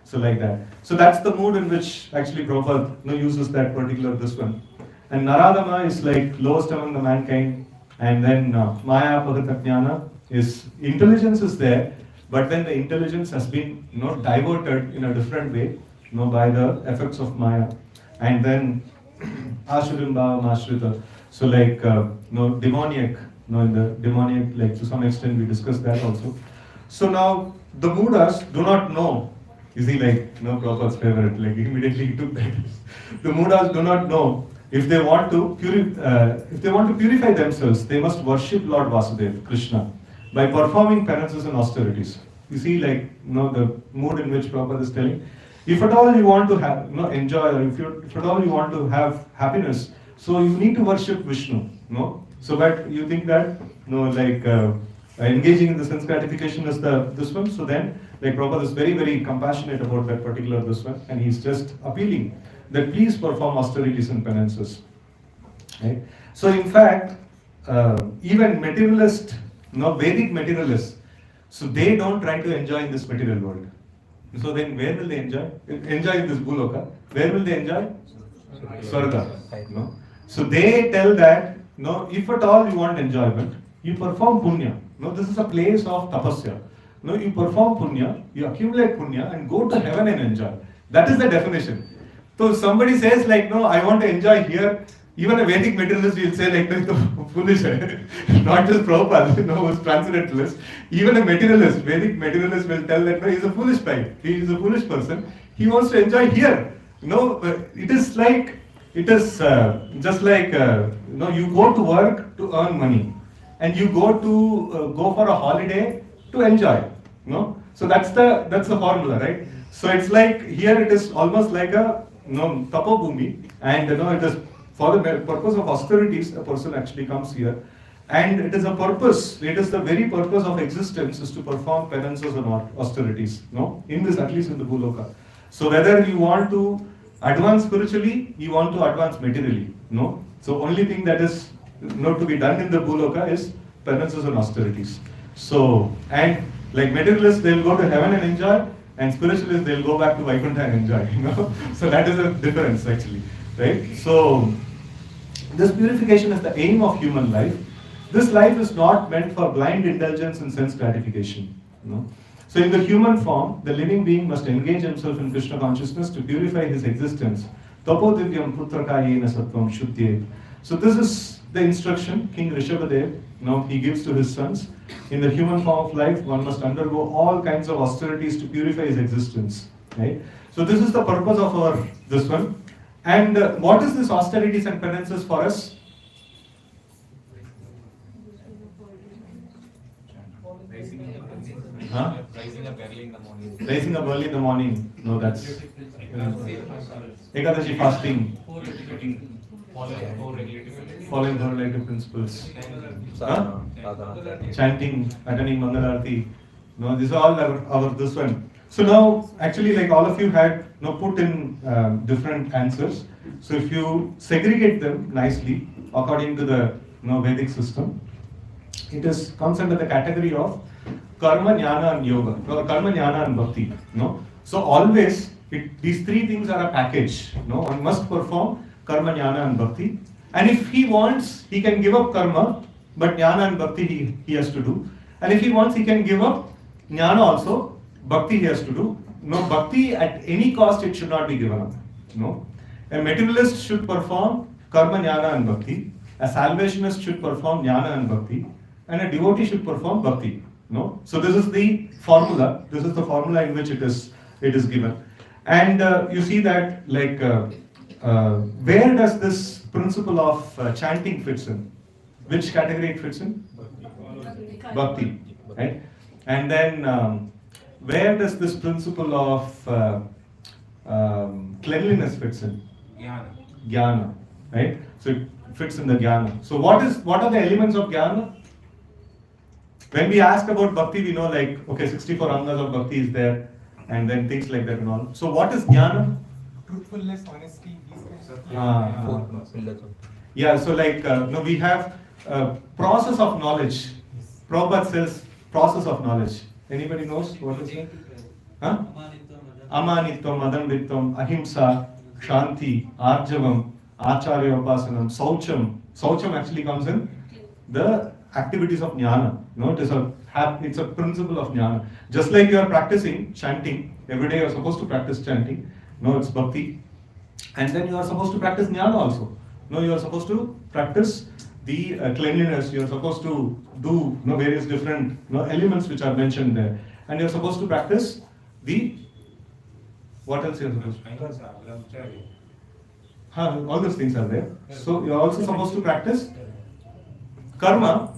So like that. So that's the mood in which actually Prabhupada uses that particular this one. And Naradama is lowest among the mankind. And then Maya Pagatatjnana is, intelligence is there, but then the intelligence has been diverted in a different way by the effects of Maya. And then Ashurim Bhavam Ashrita. So like, demoniac, in the demoniac, like to some extent we discussed that also. So now, the Mudas do not know. You see, like, Prabhupada's favorite, like immediately he took that. The Mudas do not know if they want to purify themselves, they must worship Lord Vasudeva, Krishna, by performing penances and austerities. You see, like, the mood in which Prabhupada is telling, if at all you want to have, enjoy, or if at all you want to have happiness, so you need to worship Vishnu, So that you think that, engaging in the sense gratification is this one. So then, like, Prabhupada is very, very compassionate about that particular this one, and he's just appealing that please perform austerities and penances. Right? So in fact, even materialist, Vedic materialists, so they don't try to enjoy in this material world. So then where will they enjoy? Enjoy in this Bhuloka. Where will they enjoy? Swarga. So they tell that, if at all you want enjoyment, you perform punya. This is a place of tapasya. You perform punya, you accumulate punya and go to heaven and enjoy. That is the definition. So if somebody says like, I want to enjoy here, even a Vedic materialist will say like, no, foolish. Not just Prabhupada, who's transcendentalist. Even a materialist, Vedic materialist will tell that, no, he's a foolish guy. He is a foolish person. He wants to enjoy here. It is just like, you go to work to earn money. And you go for a holiday to enjoy. So that's the formula, right? So it's like, here it is almost like a tapobhumi, and it is for the purpose of austerities, a person actually comes here, and it is a purpose, it is the very purpose of existence is to perform penances and austerities, in this, at least in the Bhuloka. So whether you want to advance spiritually, you want to advance materially, So only thing that is to be done in the Bhuloka is penances and austerities. So, and like materialists, they will go to heaven and enjoy, and spiritualists, they will go back to Vaikuntha and enjoy, So that is the difference actually, right? So, this purification is the aim of human life. This life is not meant for blind indulgence and sense gratification, So in the human form, the living being must engage himself in Krishna consciousness to purify his existence. Tapo divyam putrakayena sattvam shuddhyet. So this is the instruction King Rishabhadev he gives to his sons. In the human form of life, one must undergo all kinds of austerities to purify his existence. Right? So this is the purpose of this one. And what is this austerities and penances for us? Rising up early in the morning. Rising up early in the morning. No, that's Ekadashi fasting. Following four regulative principles. Chanting, attending Mangalarti. These are all our this one. So now, actually, like all of you had put in different answers. So if you segregate them nicely according to the Vedic system, it comes under the category of karma, jnana, and yoga, or karma, jnana, and bhakti. So always these three things are a package. One must perform karma, jnana, and bhakti. And if he wants, he can give up karma, but jnana and bhakti he has to do. And if he wants, he can give up jnana also, bhakti he has to do. Bhakti at any cost it should not be given up. A materialist should perform karma, jnana, and bhakti. A salvationist should perform jnana and bhakti. And a devotee should perform bhakti. So this is the formula. This is the formula in which it is given. And you see that like where does this principle of chanting fits in? Which category it fits in? Bhakti. Right? And then where does this principle of cleanliness fits in? Jnana. Right? So it fits in the jnana. So what are the elements of jnana? When we ask about bhakti, we know like, okay, 64 angas of bhakti is there, and then things like that and all. So what is jnana? Truthfulness, honesty, these kinds of pillars of Yeah, so like, we have process of knowledge. Prabhupada says process of knowledge. Anybody knows what is it? Huh? Amanitvam, Adambitvam, Ahimsa, Shanti, Arjavam, Acharya Upasanam, Saucham. Saucham actually comes in the activities of jnana. It's a principle of jnana. Just like you are practicing chanting, every day you are supposed to practice chanting. It's bhakti. And then you are supposed to practice jnana also. No, you are supposed to practice the cleanliness. You are supposed to do various different elements which are mentioned there, and you are supposed to practice the what else you are supposed to? All those things are there. So you are also supposed to practice karma.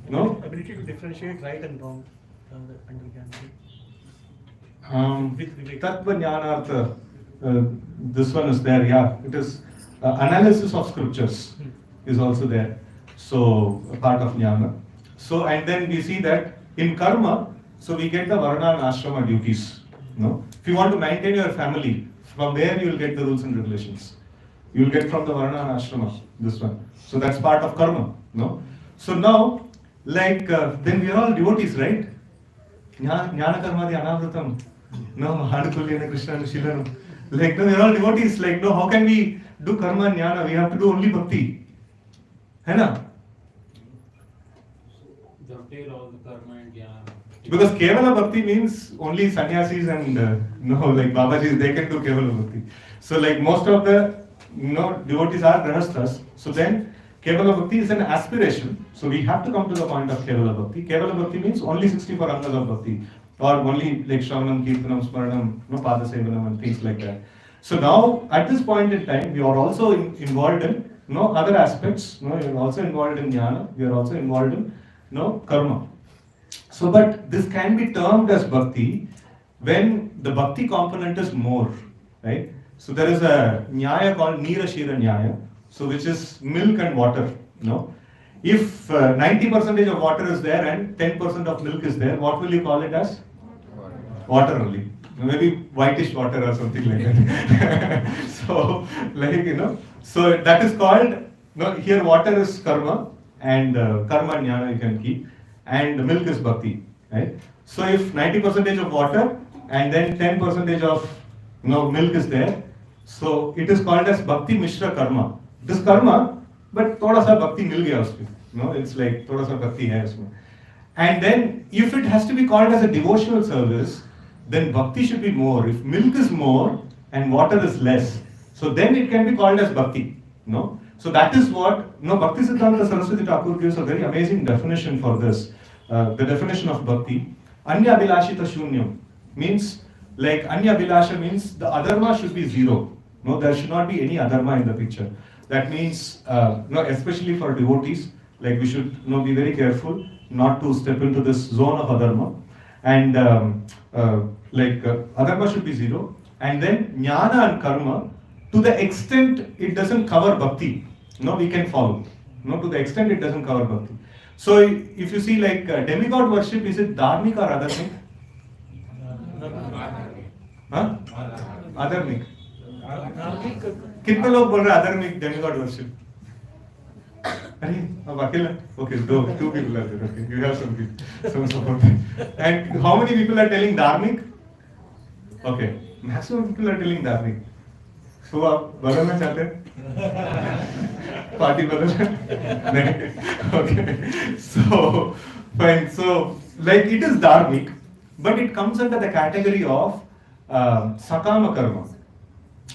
No. Ability to differentiate right and wrong under Gyan. With Vivek. Tattva Jnanartha, this one is there, yeah. It is analysis of scriptures is also there. So, a part of Jnana. So, and then we see that in karma, so we get the Varna and Ashrama duties. No? If you want to maintain your family, from where you will get the rules and regulations. You will get from the Varna and Ashrama, this one. So, that's part of karma. No? So, now, like, then we are all devotees, right? Jnana karma di anavritam. No, Hanukulyana Krishna Shilanu. Like, no, we are all devotees. Like, no, how can we do karma and jnana? We have to do only bhakti. Hai na? Dovetail all the karma and jnana. Because Kevala Bhakti means only sannyasis and like Babajis, they can do Kevala Bhakti. So, like, most of the devotees are grahasthas. So, then Kevala Bhakti is an aspiration. So, we have to come to the point of Kevala Bhakti. Kevala Bhakti means only 64 angas of Bhakti. Or only like Shravanam, Kirtanam, Smaranam, Pada Sevanam and things like that. So now, at this point in time, we are also involved in other aspects. You are also involved in jnana. We are also involved in karma. So, but this can be termed as bhakti when the bhakti component is more, right? So there is a nyaya called Nira Shira Nyaya, so which is milk and water. If 90% of water is there and 10% of milk is there, what will you call it as? Water only. Maybe whitish water or something like that. So, like, so that is called, here water is karma and karma and jnana you can keep, and milk is bhakti, right? So if 90% of water and then 10% of milk is there, so it is called as bhakti mishra karma. This karma, but thoda sa bhakti mil gaya usme. It's like thoda sa bhakti hai usme. And then if it has to be called as a devotional service, then bhakti should be more. If milk is more and water is less, so then it can be called as bhakti. So that is what Bhakti Siddhanta Saraswati Thakur gives a very amazing definition for this. The definition of bhakti, Anya Bilashita Shunyam, means like Anya Bilasha means the adharma should be zero. There should not be any adharma in the picture. That means, especially for devotees, like we should be very careful not to step into this zone of adharma. And adharma should be zero. And then jnana and karma, to the extent it doesn't cover bhakti, we can follow. To the extent it doesn't cover bhakti. So if you see like demigod worship, is it dharmic or adharmic? Adharmic. कितने लोग बोल रहे हैं अधर्मिक demigod worship? अरे अब अकेला? Okay, two people are there. Okay, you have some support. And how many people are telling dharmic? Okay, maximum people are telling dharmic. So आप बदलना चाहते हैं? पार्टी बदलना? नहीं. Okay. So fine. So like it is dharmic, but it comes under the category of sakama karma.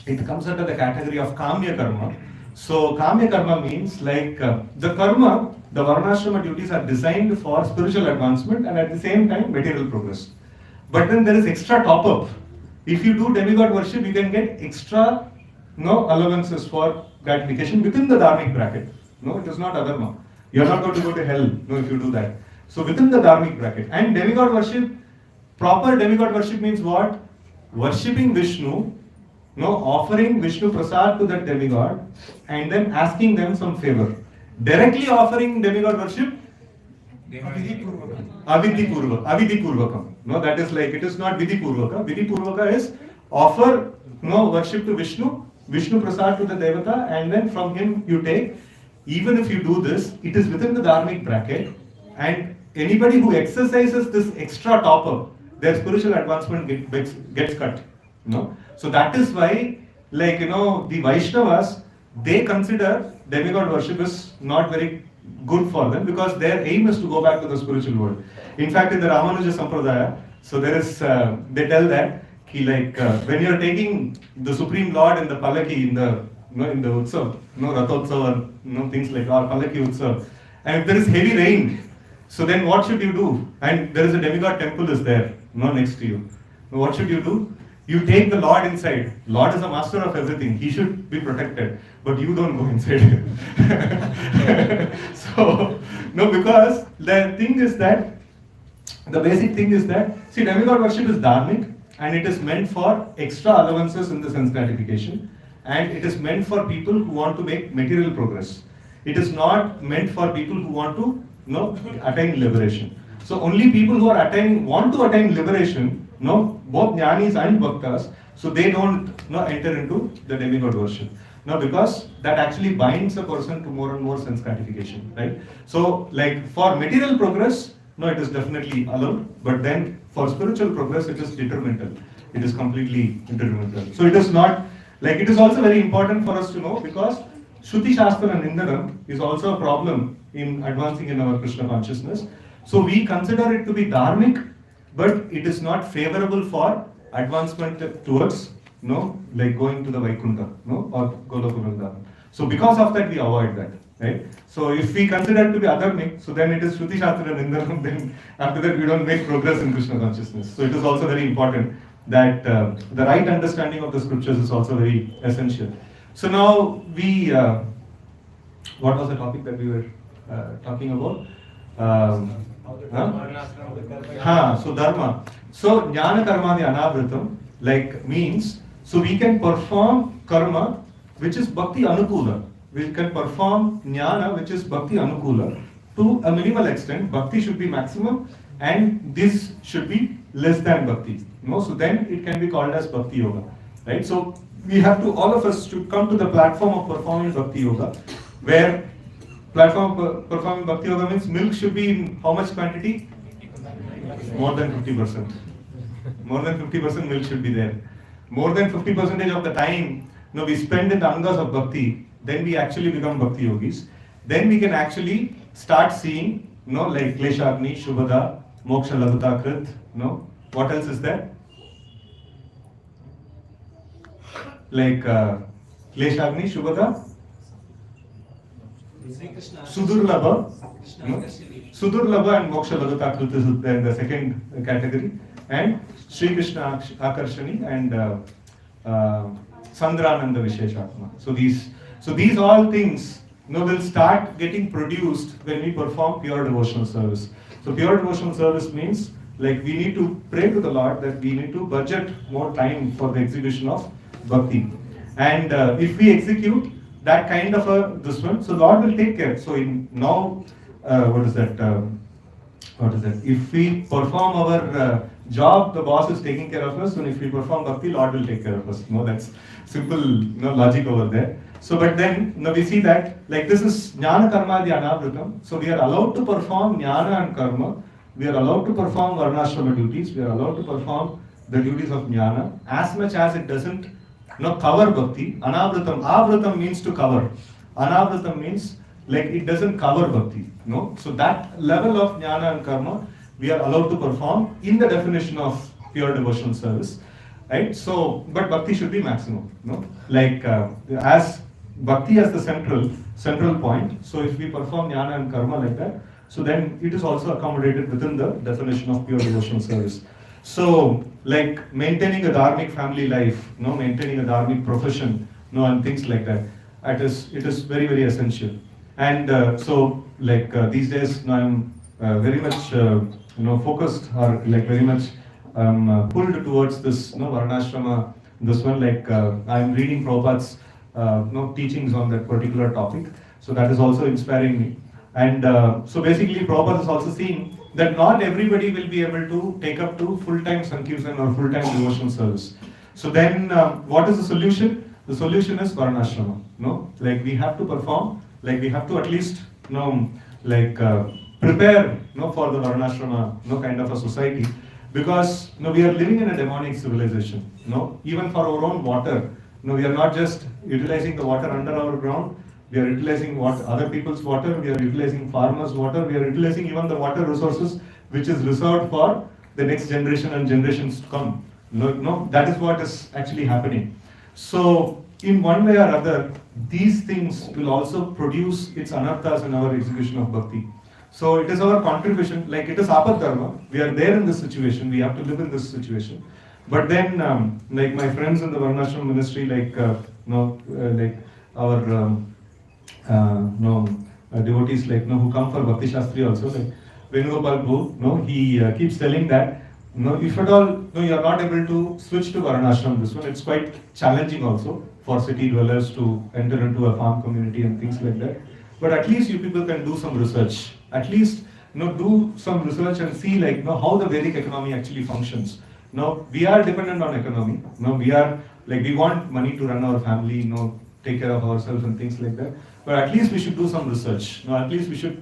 It comes under the category of kamya karma. So kamya karma means like the karma, the varnashrama duties are designed for spiritual advancement and at the same time material progress. But then there is extra top up. If you do demigod worship, you can get extra allowances for gratification within the dharmic bracket. It is not adharma. You are not going to go to hell if you do that. So within the dharmic bracket. And demigod worship, proper demigod worship means what? Worshipping Vishnu, offering Vishnu Prasad to that demigod and then asking them some favor. Directly offering demigod worship, Avidhi Purvakam. That is like, it is not Vidhi Purvaka. Vidhi Purvaka is offer worship to Vishnu Prasad to the Devata, and then from him you take. Even if you do this, it is within the dharmic bracket, and anybody who exercises this extra top up, their spiritual advancement gets cut. So that is why, like, the Vaishnavas, they consider demigod worship is not very good for them because their aim is to go back to the spiritual world. In fact, in the Ramanuja Sampradaya, so there is, they tell that when you are taking the Supreme Lord in the Palaki, in the in the Utsav, Rathotsav or things like or Palaki Utsav, and if there is heavy rain, so then what should you do? And there is a demigod temple is there, next to you. What should you do? You take the Lord inside. Lord is a master of everything. He should be protected, but you don't go inside. So, because the thing is that, the basic thing is that, see, demigod worship is dharmic, and it is meant for extra allowances in the sense gratification, and it is meant for people who want to make material progress. It is not meant for people who want to, attain liberation. So only people who are want to attain liberation, both jnanis and bhaktas, so they don't enter into the demigod worship. Because that actually binds a person to more and more sense gratification, right? So, like for material progress, it is definitely allowed, but then for spiritual progress, it is detrimental. It is completely detrimental. So it is not, it is also very important for us to know, because Shruti Shastra and Nindanam is also a problem in advancing in our Krishna consciousness. So we consider it to be dharmic, but it is not favorable for advancement towards, going to the Vaikuntha, or Goloka Vrindavan. So because of that, we avoid that, right? So if we consider it to be adharmic, so then it is Shruti Shastra and Nindanam, then after that we don't make progress in Krishna consciousness. So it is also very important that the right understanding of the scriptures is also very essential. So now we, what was the topic that we were talking about? So dharma. So jnana karma the anavritam, means, so we can perform karma which is bhakti anukula. We can perform jnana which is bhakti anukula to a minimal extent. Bhakti should be maximum and this should be less than bhakti. So then it can be called as bhakti yoga, right? So we have to, all of us should come to the platform of performing bhakti yoga, where platform of performing bhakti yoga means milk should be in how much quantity? More than 50%. More than 50% milk should be there. More than 50% of the time, we spend in the angas of bhakti, then we actually become bhakti yogis. Then we can actually start seeing, like Kleshagni, Shubhada, Moksha Laghuta Krit, what else is there? Like Kleshagni, Shubhada, Sudurlabha, Sudurlabha and Moksha Laghuta Krit is there in the second category, and Sri Krishna Akarshani and Sandrananda Visheshatma. So these all things will start getting produced when we perform pure devotional service. So pure devotional service means, like, we need to pray to the Lord that we need to budget more time for the execution of bhakti. And if we execute that kind of this one, so Lord will take care. So in now, what is that? If we perform our job, the boss is taking care of us, and if we perform bhakti, Lord will take care of us. That's simple logic over there. So, but then we see that, like, this is jnana karma the anavritam. So we are allowed to perform jnana and karma. We are allowed to perform varnashrama duties. We are allowed to perform the duties of jnana as much as it doesn't cover bhakti. Anavritam, avritam means to cover. Anavritam means, like, it doesn't cover bhakti. So that level of jnana and karma we are allowed to perform in the definition of pure devotional service, right? So, but bhakti should be maximum. Like as bhakti as the central point. So if we perform jnana and karma like that, so then it is also accommodated within the definition of pure devotional service. So, like maintaining a dharmic family life, maintaining a dharmic profession, and things like that. It is very, very essential. And so, like these days, I'm very much focused, or like very much pulled towards this varnashrama. This one, like I'm reading Prabhupada's teachings on that particular topic. So that is also inspiring me. And so basically, Prabhupada is also seeing that not everybody will be able to take up to full-time Sankirtan or full-time devotional service. So then, what is the solution? The solution is varnashrama. Like we have to perform, like we have to at least, prepare, for the varnashrama, kind of a society, because we are living in a demonic civilization. Even for our own water, we are not just utilizing the water under our ground. We are utilizing other people's water, we are utilizing farmers' water, we are utilizing even the water resources which is reserved for the next generation and generations to come. That is what is actually happening. So in one way or other, these things will also produce its anarthas in our execution of bhakti. So it is our contribution, like it is apat dharma. We are there in this situation. We have to live in this situation. But then, like my friends in the Varnashram ministry, like like our devotees, like who come for Bhakti Shastri also, like Venugopal Bhu, he keeps telling that if at all you are not able to switch to Varnashram, this one it's quite challenging also for city dwellers to enter into a farm community and things like that. But at least you people can do some research. At least do some research and see like how the Vedic economy actually functions. Now we are dependent on economy. Now we are like we want money to run our family, take care of ourselves and things like that. But at least we should do some research. Now at least we should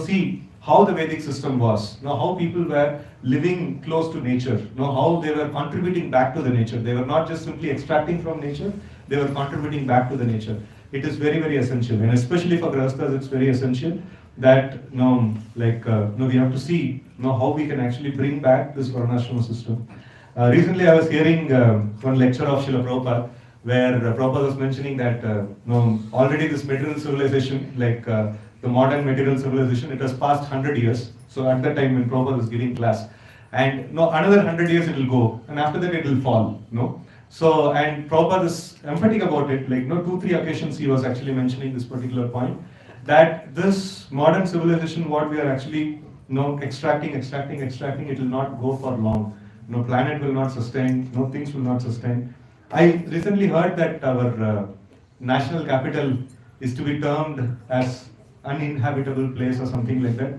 see how the Vedic system was. Now how people were living close to nature. Now how they were contributing back to the nature. They were not just simply extracting from nature. They were contributing back to the nature. It is very, very essential, and especially for grahasthas, it's very essential that we have to see how we can actually bring back this varnashrama system. Recently, I was hearing one lecture of Srila Prabhupada, where Prabhupada was mentioning that already this material civilization, like the modern material civilization, it has passed 100 years. So at that time when Prabhupada was giving class, and another 100 years it will go, and after that it will fall. So, and Prabhupada is emphatic about it, like 2-3 occasions he was actually mentioning this particular point, that this modern civilization, what we are actually extracting, it will not go for long. Planet will not sustain, things will not sustain. I recently heard that our national capital is to be termed as uninhabitable place or something like that.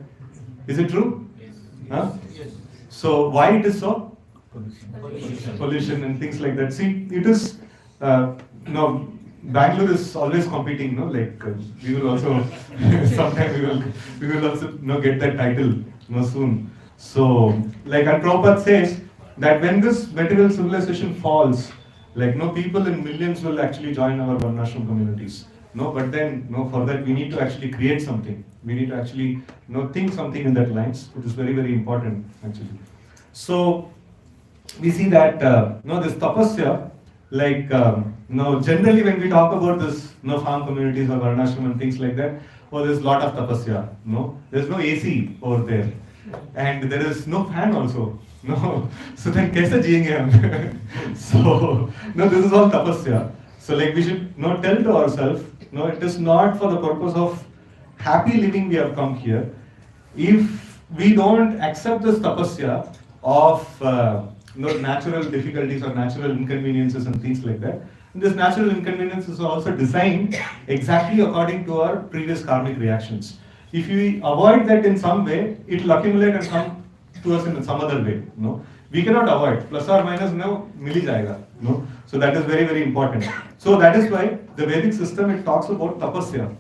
Is it true? Yes. Huh? Yes. So why it is so? Pollution. Pollution and things like that. See, it is, Bangalore is always competing, we will also, sometime we will also, get that title, soon. So, like, and Prabhupada says that when this material civilization falls, people in millions will actually join our Varnashram communities. But then, for that we need to actually create something. We need to actually, think something in that lines. It is very, very important, actually. So, we see that this tapasya, generally when we talk about this farm communities or varnashram and things like that, there's a lot of tapasya. There's no AC over there, and there is no fan also. So then kaise jiyenge hum? So this is all tapasya. So we should tell to ourselves, it is not for the purpose of happy living we have come here. If we don't accept this tapasya of natural difficulties or natural inconveniences and things like that. And this natural inconveniences are also designed exactly according to our previous karmic reactions. If we avoid that in some way, it will accumulate and come to us in some other way. We cannot avoid. Plus or minus mili jayega. So that is very, very important. So that is why the Vedic system, it talks about tapasya.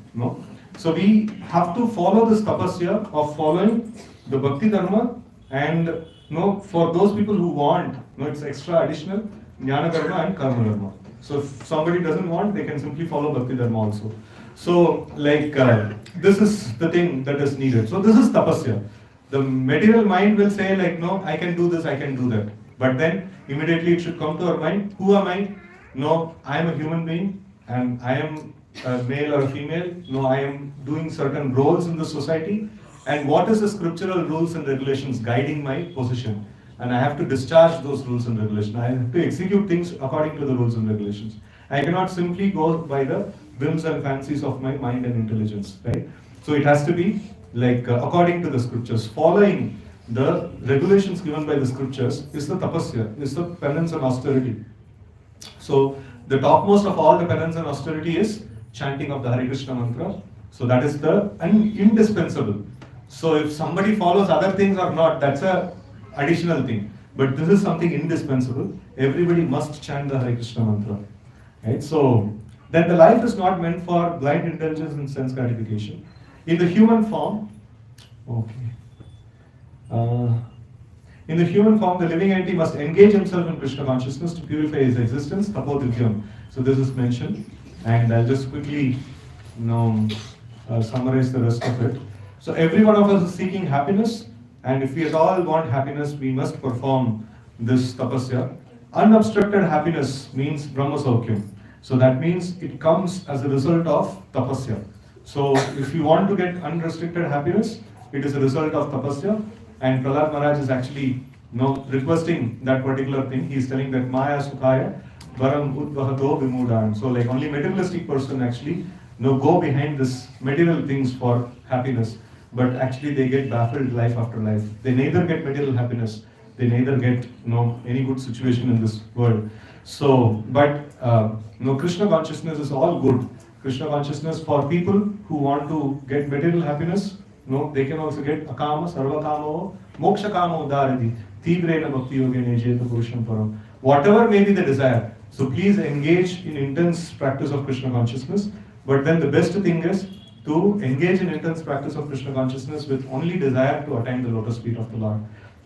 So we have to follow this tapasya of following the bhakti dharma, and for those people who want, it's extra additional, jnana dharma and karma dharma. So if somebody doesn't want, they can simply follow bhakti dharma also. So this is the thing that is needed. So this is tapasya. The material mind will say no, I can do this, I can do that. But then immediately it should come to our mind, who am I? No, I am a human being, and I am a male or a female. No, I am doing certain roles in the society. And what is the scriptural rules and regulations guiding my position? And I have to discharge those rules and regulations. I have to execute things according to the rules and regulations. I cannot simply go by the whims and fancies of my mind and intelligence, right? So it has to be according to the scriptures. Following the regulations given by the scriptures is the tapasya, is the penance and austerity. So the topmost of all the penance and austerity is chanting of the Hari Krishna mantra. So that is the indispensable. So if somebody follows other things or not, that's a additional thing. But this is something indispensable. Everybody must chant the Hare Krishna mantra. Right? So then the life is not meant for blind intelligence and sense gratification. In the human form, in the human form, the living entity must engage himself in Krishna consciousness to purify his existence, tapodivyam. So this is mentioned, and I'll just quickly summarize the rest of it. So every one of us is seeking happiness, and if we at all want happiness, we must perform this tapasya. Unobstructed happiness means Brahma Saukyam. So that means it comes as a result of tapasya. So if you want to get unrestricted happiness, it is a result of tapasya. And Prahlad Maharaj is actually requesting that particular thing. He is telling that Maya Sukhaya Varam Udvahato Vimudan. So like only materialistic person actually go behind this material things for happiness, but actually they get baffled life after life. They neither get material happiness, they neither get any good situation in this world. So, but Krishna consciousness is all good. Krishna consciousness for people who want to get material happiness, they can also get akama, sarva kamo, moksha kamo udarati, tivrena bhakti yogene jeta purusham param. Whatever may be the desire. So please engage in intense practice of Krishna consciousness. But then the best thing is to engage in intense practice of Krishna consciousness with only desire to attain the lotus feet of the Lord.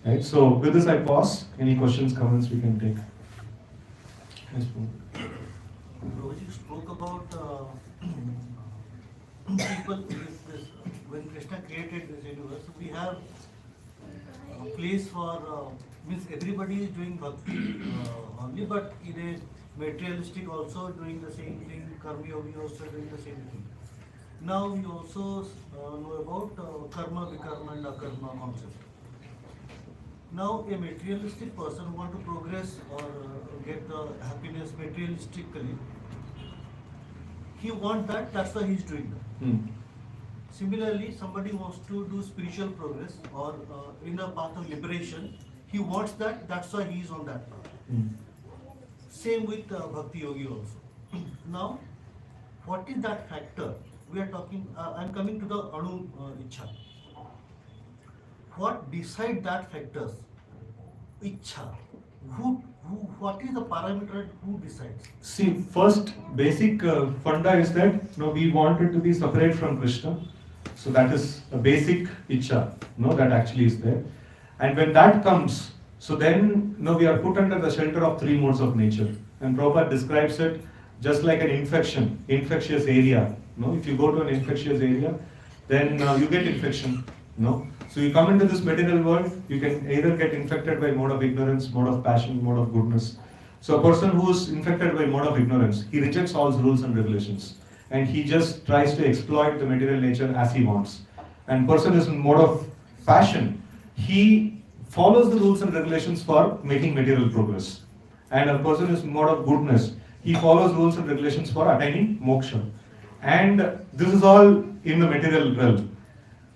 Right? So with this I pause. Any questions, comments we can take. Yes, Prabhuji spoke about people when Krishna created this universe, we have a place for means everybody is doing bhakti only, but in a materialistic also doing the same thing, karma yogi also doing the same thing. Now we also know about karma, vikarma and akarma concept. Now a materialistic person who want to progress or get the happiness materialistically, he want that, that's why he is doing that. Similarly, somebody wants to do spiritual progress or in a path of liberation, he wants that, that's why he is on that path. Same with Bhakti Yogi also. Now, what is that factor? We are talking, I'm coming to the Anu Ichha. What beside that factors? Ichha. What is the parameter who decides? See, first basic funda is that we want it to be separate from Krishna. So that is a basic ichha, that actually is there. And when that comes, so then we are put under the shelter of three modes of nature. And Prabhupada describes it just like an infectious area. If you go to an infectious area, then you get infection. So you come into this material world, you can either get infected by mode of ignorance, mode of passion, mode of goodness. So a person who is infected by mode of ignorance, he rejects all rules and regulations. And he just tries to exploit the material nature as he wants. And person is in mode of passion, he follows the rules and regulations for making material progress. And a person is in mode of goodness, he follows rules and regulations for attaining moksha. And this is all in the material realm.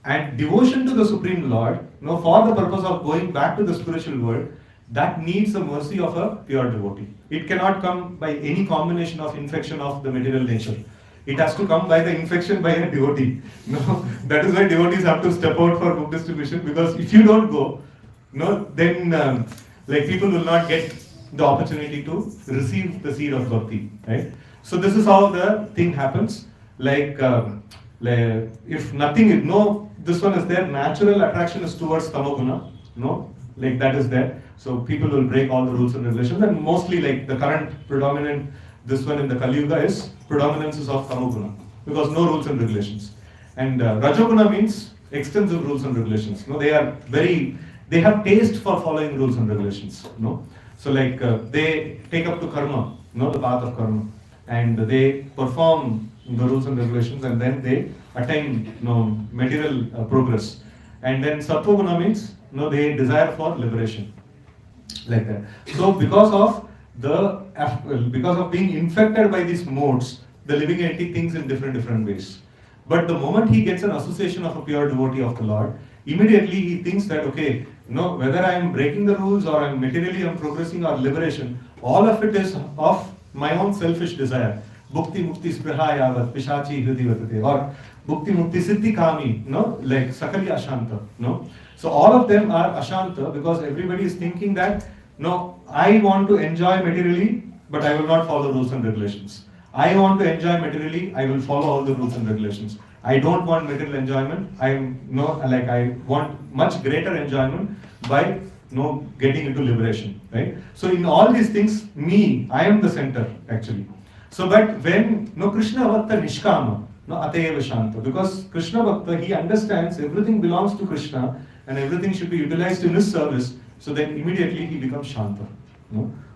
And devotion to the Supreme Lord, for the purpose of going back to the spiritual world, that needs the mercy of a pure devotee. It cannot come by any combination of infection of the material nature. It has to come by the infection by a devotee. That is why devotees have to step out for book distribution, because if you don't go, then people will not get the opportunity to receive the seed of bhakti. Right? So this is how the thing happens. If nothing is, this one is there, natural attraction is towards tamoguna, that is there. So people will break all the rules and regulations, and mostly the current predominant, this one in the Kali Yuga is predominances of tamoguna, because no rules and regulations. And Rajoguna means extensive rules and regulations. They have taste for following rules and regulations. So they take up to karma, the path of karma, and they perform the rules and regulations, and then they attain material progress. And then Sattva means they desire for liberation, like that. So because of being infected by these modes, the living entity thinks in different ways. But the moment he gets an association of a pure devotee of the Lord, immediately he thinks that whether I am breaking the rules or I'm progressing or liberation, all of it is of my own selfish desire. Bhukti mukti spriha yavat pishachi hridi vatate, or bhukti mukti siddhi kami, like sakali ashanta. So all of them are ashanta, because everybody is thinking that I want to enjoy materially, but I will not follow rules and regulations. I want to enjoy materially, I will follow all the rules and regulations. I don't want material enjoyment. I want much greater enjoyment by getting into liberation. Right? So in all these things, I am the center actually. So but when Krishna Bhakta Nishkama, Ateva Shanta, because Krishna Bhakta, he understands everything belongs to Krishna and everything should be utilized in his service. So then immediately he becomes Shanta.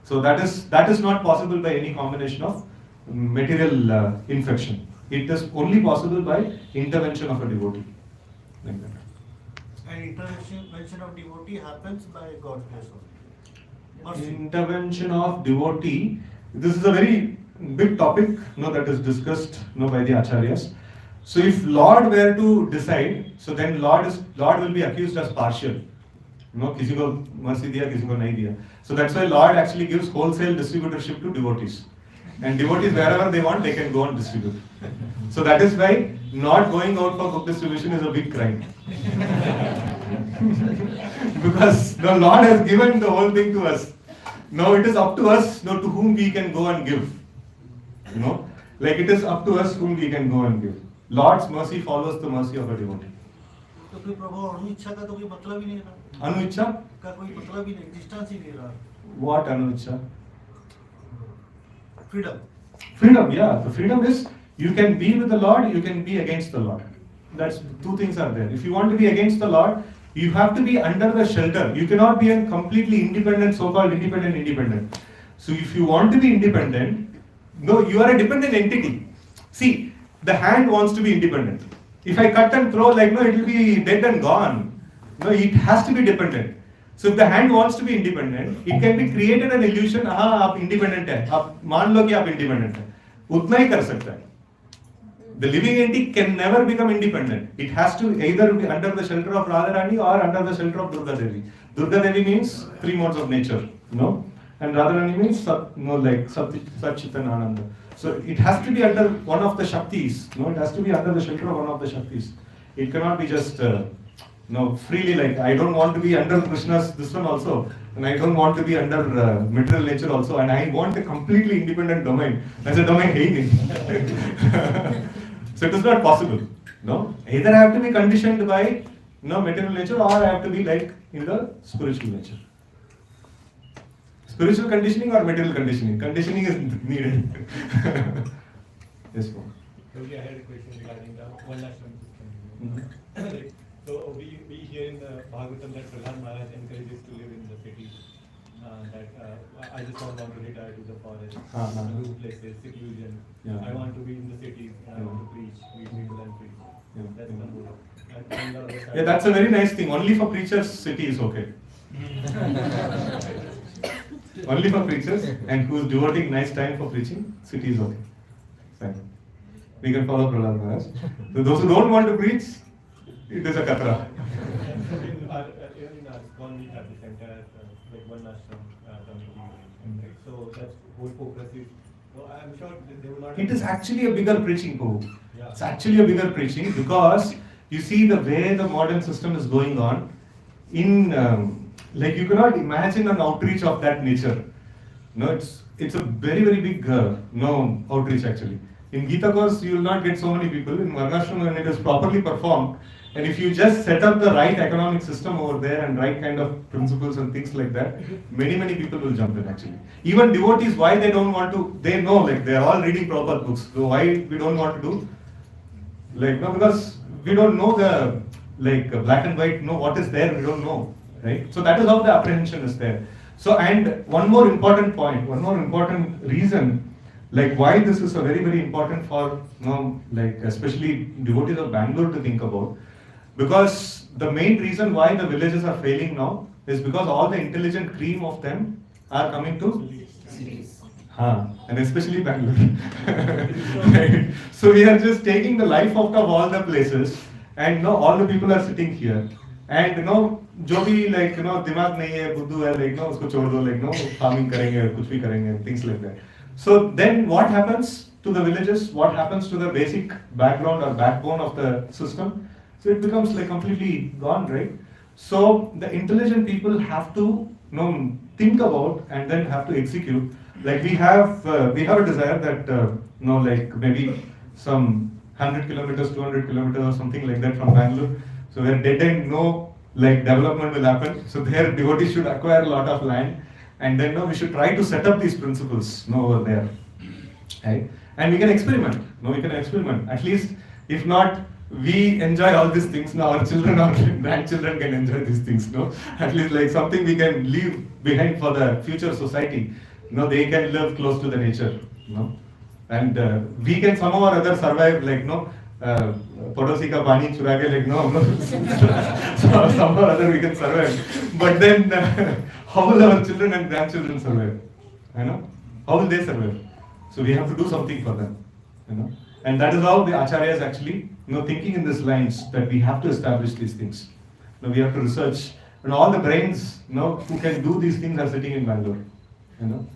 So that is not possible by any combination of material infection. It is only possible by intervention of a devotee. Like that. And intervention of devotee happens by God's grace only. Mercy. Intervention of devotee. This is a very big topic, that is discussed, by the acharyas. So if Lord were to decide, so then Lord will be accused as partial. किसी को mercy दिया, किसी को नहीं दिया. So that's why Lord actually gives wholesale distributorship to devotees. And devotees, wherever they want, they can go and distribute. So that is why not going out for book distribution is a big crime. Because the Lord has given the whole thing to us. Now it is up to us, to whom we can go and give. Like it is up to us whom we can go and give. Lord's mercy follows the mercy of a devotee. तो फिर प्रभु अणुइच्छा का तो कोई मतलब ही नहीं रहा. Anuicha? का कोई मतलब ही नहीं, एग्जिस्टेंस ही नहीं रहा. What anuicha? Freedom. Freedom, yeah. The freedom is you can be with the Lord, you can be against the Lord. That's two things are there. If you want to be against the Lord, you have to be under the shelter. You cannot be a completely independent, so-called independent. So if you want to be independent, no, you are a dependent entity. See, the hand wants to be independent. If I cut and throw, it will be dead and gone. No, it has to be dependent. So if the hand wants to be independent, it can be created an illusion, आप independent है, आप मान लो कि आप independent है, उतना ही कर सकता है. The living entity can never become independent. It has to either be under the shelter of Radharani or under the shelter of Durga Devi. Durga Devi means three modes of nature, and Radharani means Satchitananda. So it has to be under one of the Shaktis. It has to be under the shelter of one of the Shaktis. It cannot be just freely I don't want to be under Krishna's this one also, and I don't want to be under material nature also, and I want a completely independent domain. That's a domain hating. So it is not possible. Either I have to be conditioned by material nature, or I have to be in the spiritual nature. Spiritual conditioning or material conditioning? Conditioning is needed. Yes, Paul. So I had a question regarding the one ashram system. So we hear in the Bhagavatam that Prahlad Maharaj encourages to live in the cities. I just don't want to retire to the forest, new places, seclusion. Yeah. I want to be in the cities. I want to preach, meet people and preach. That's one good. And on the other side, Yeah, that's a very nice thing. Only for preachers, city is okay. Only for preachers and who is devoting nice time for preaching, city is okay. Fine. We can follow Prahlad Maharaj. So those who don't want to preach, it is a katra. in our ISKCON, we have the center one ashram community. Right? So that's whole focus is. So I'm sure they will not. It is actually a bigger preaching, Prabhu. Yeah. It's actually a bigger preaching because you see the way the modern system is going on. In you cannot imagine an outreach of that nature. It's a very very big outreach actually. In Gita course you will not get so many people. In Varnashram, when it is properly performed, and if you just set up the right economic system over there and right kind of principles and things like that, many people will jump in actually. Even devotees, why they don't want to, they know they are all reading Prabhupada books. So why we don't want to do? Because we don't know the black and white, what is there, we don't know. Right? So that is how the apprehension is there. So, and one more important point, one more important reason, why this is a very very important for especially devotees of Bangalore to think about. Because the main reason why the villages are failing now is because all the intelligent cream of them are coming to cities. And especially Bangalore. Right? So we are just taking the life out of all the places, and all the people are sitting here. And जो भी दिमाग नहीं है, बुद्धू है, उसको छोड़ दो, farming करेंगे, कुछ भी करेंगे, things like that. So then what happens to the villages? What happens to the basic background or backbone of the system? So it becomes completely gone, right? So the intelligent people have to think about and then have to execute. We have a desire that maybe some 100 kilometers, 200 kilometers or something like that from Bangalore. So where dead end development will happen. So there devotees should acquire a lot of land, and then we should try to set up these principles over there. Right? And we can experiment. We can experiment. At least if not, we enjoy all these things. Now our children or grandchildren can enjoy these things. At least something we can leave behind for the future society. They can live close to the nature. And we can somehow or other survive, like, no, Padosi ka pani chura ke, like, no, so somehow or other we can survive. But then, how will our children and grandchildren survive? You know, how will they survive? So we have to do something for them, you know. And that is how the Acharya is actually, you know, thinking in these lines that we have to establish these things. You know, we have to research, and all the brains, you know, who can do these things are sitting in Bangalore, you know.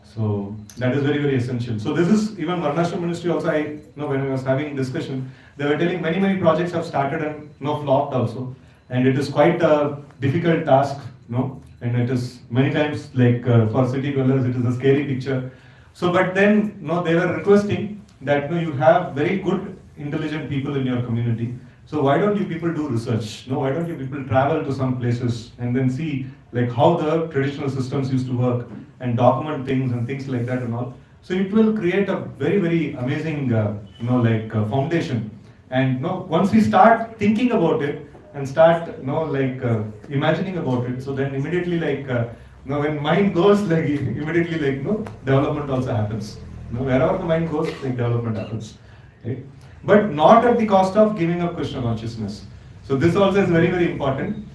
So that is very, very essential. So this is even Varnashram Ministry also. You know, when I was having discussion, they were telling many projects have started and, you know, flopped also, and it is quite a difficult task, you know, and it is many times like for city dwellers it is a scary picture. So, but then, you know, they were requesting that, you know, you have very good, intelligent people in your community. So why don't you people do research? No, why don't you people travel to some places and then see like how the traditional systems used to work and document things and things like that and all. So it will create a very, very amazing, you know, like foundation. And, you know, once we start thinking about it and start, you know, like imagining about it, so then immediately like, you know, when mind goes, like immediately like, you know, development also happens. You know, wherever the mind goes, like development happens. Right? But not at the cost of giving up Krishna consciousness. So this also is very, very important.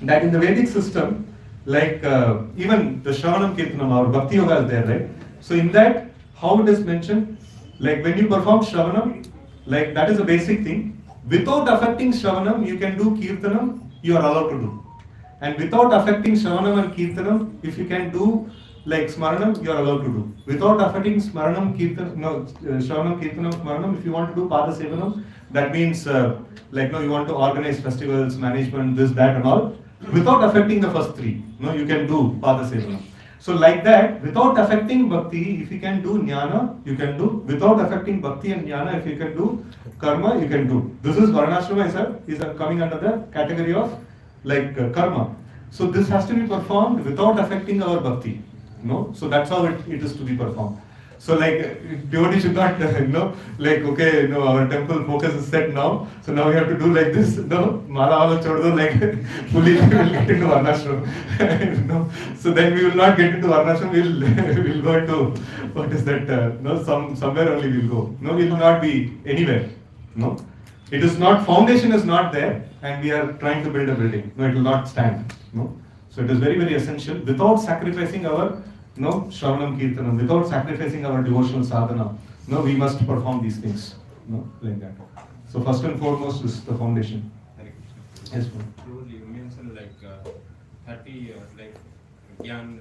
That in the Vedic system, like even the Shravanam Kirtanam, our Bhakti Yoga is there, right? So in that, how it is mentioned, like when you perform Shravanam, like that is a basic thing. Without affecting Shravanam, you can do Kirtanam, you are allowed to do. And without affecting Shravanam and Kirtanam, if you can do like Smaranam, you are allowed to do. Without affecting Smaranam, Kirtanam, no, Shravanam, Kirtanam, Smaranam, if you want to do Pada Sevanam, that means like, no, you want to organize festivals, management, this, that and all. Without affecting the first three, no, you can do Pada Sevanam. So like that, without affecting Bhakti, if you can do Jnana, you can do. Without affecting Bhakti and Jnana, if you can do Karma, you can do. This is Varnashrama is coming under the category of like Karma. So this has to be performed without affecting our Bhakti. No, so that's how it is to be performed. So like devotee should not, you know, like okay, no, our temple focus is set now, so now we have to do like this. No, mala wala chod do, like fully we will get into varnashram. No, so then we will not get into varnashram. We'll go into what is that? No, somewhere only we'll go. No, we will not be anywhere. No, it is not, foundation is not there, and we are trying to build a building. No, it will not stand. No, so it is very, very essential without sacrificing our Shravanam Kirtanam, without sacrificing our devotional sadhana. No, we must perform these things. No, like that. So first and foremost is the foundation. Yes, ma'am. You mentioned like 30 like Gyan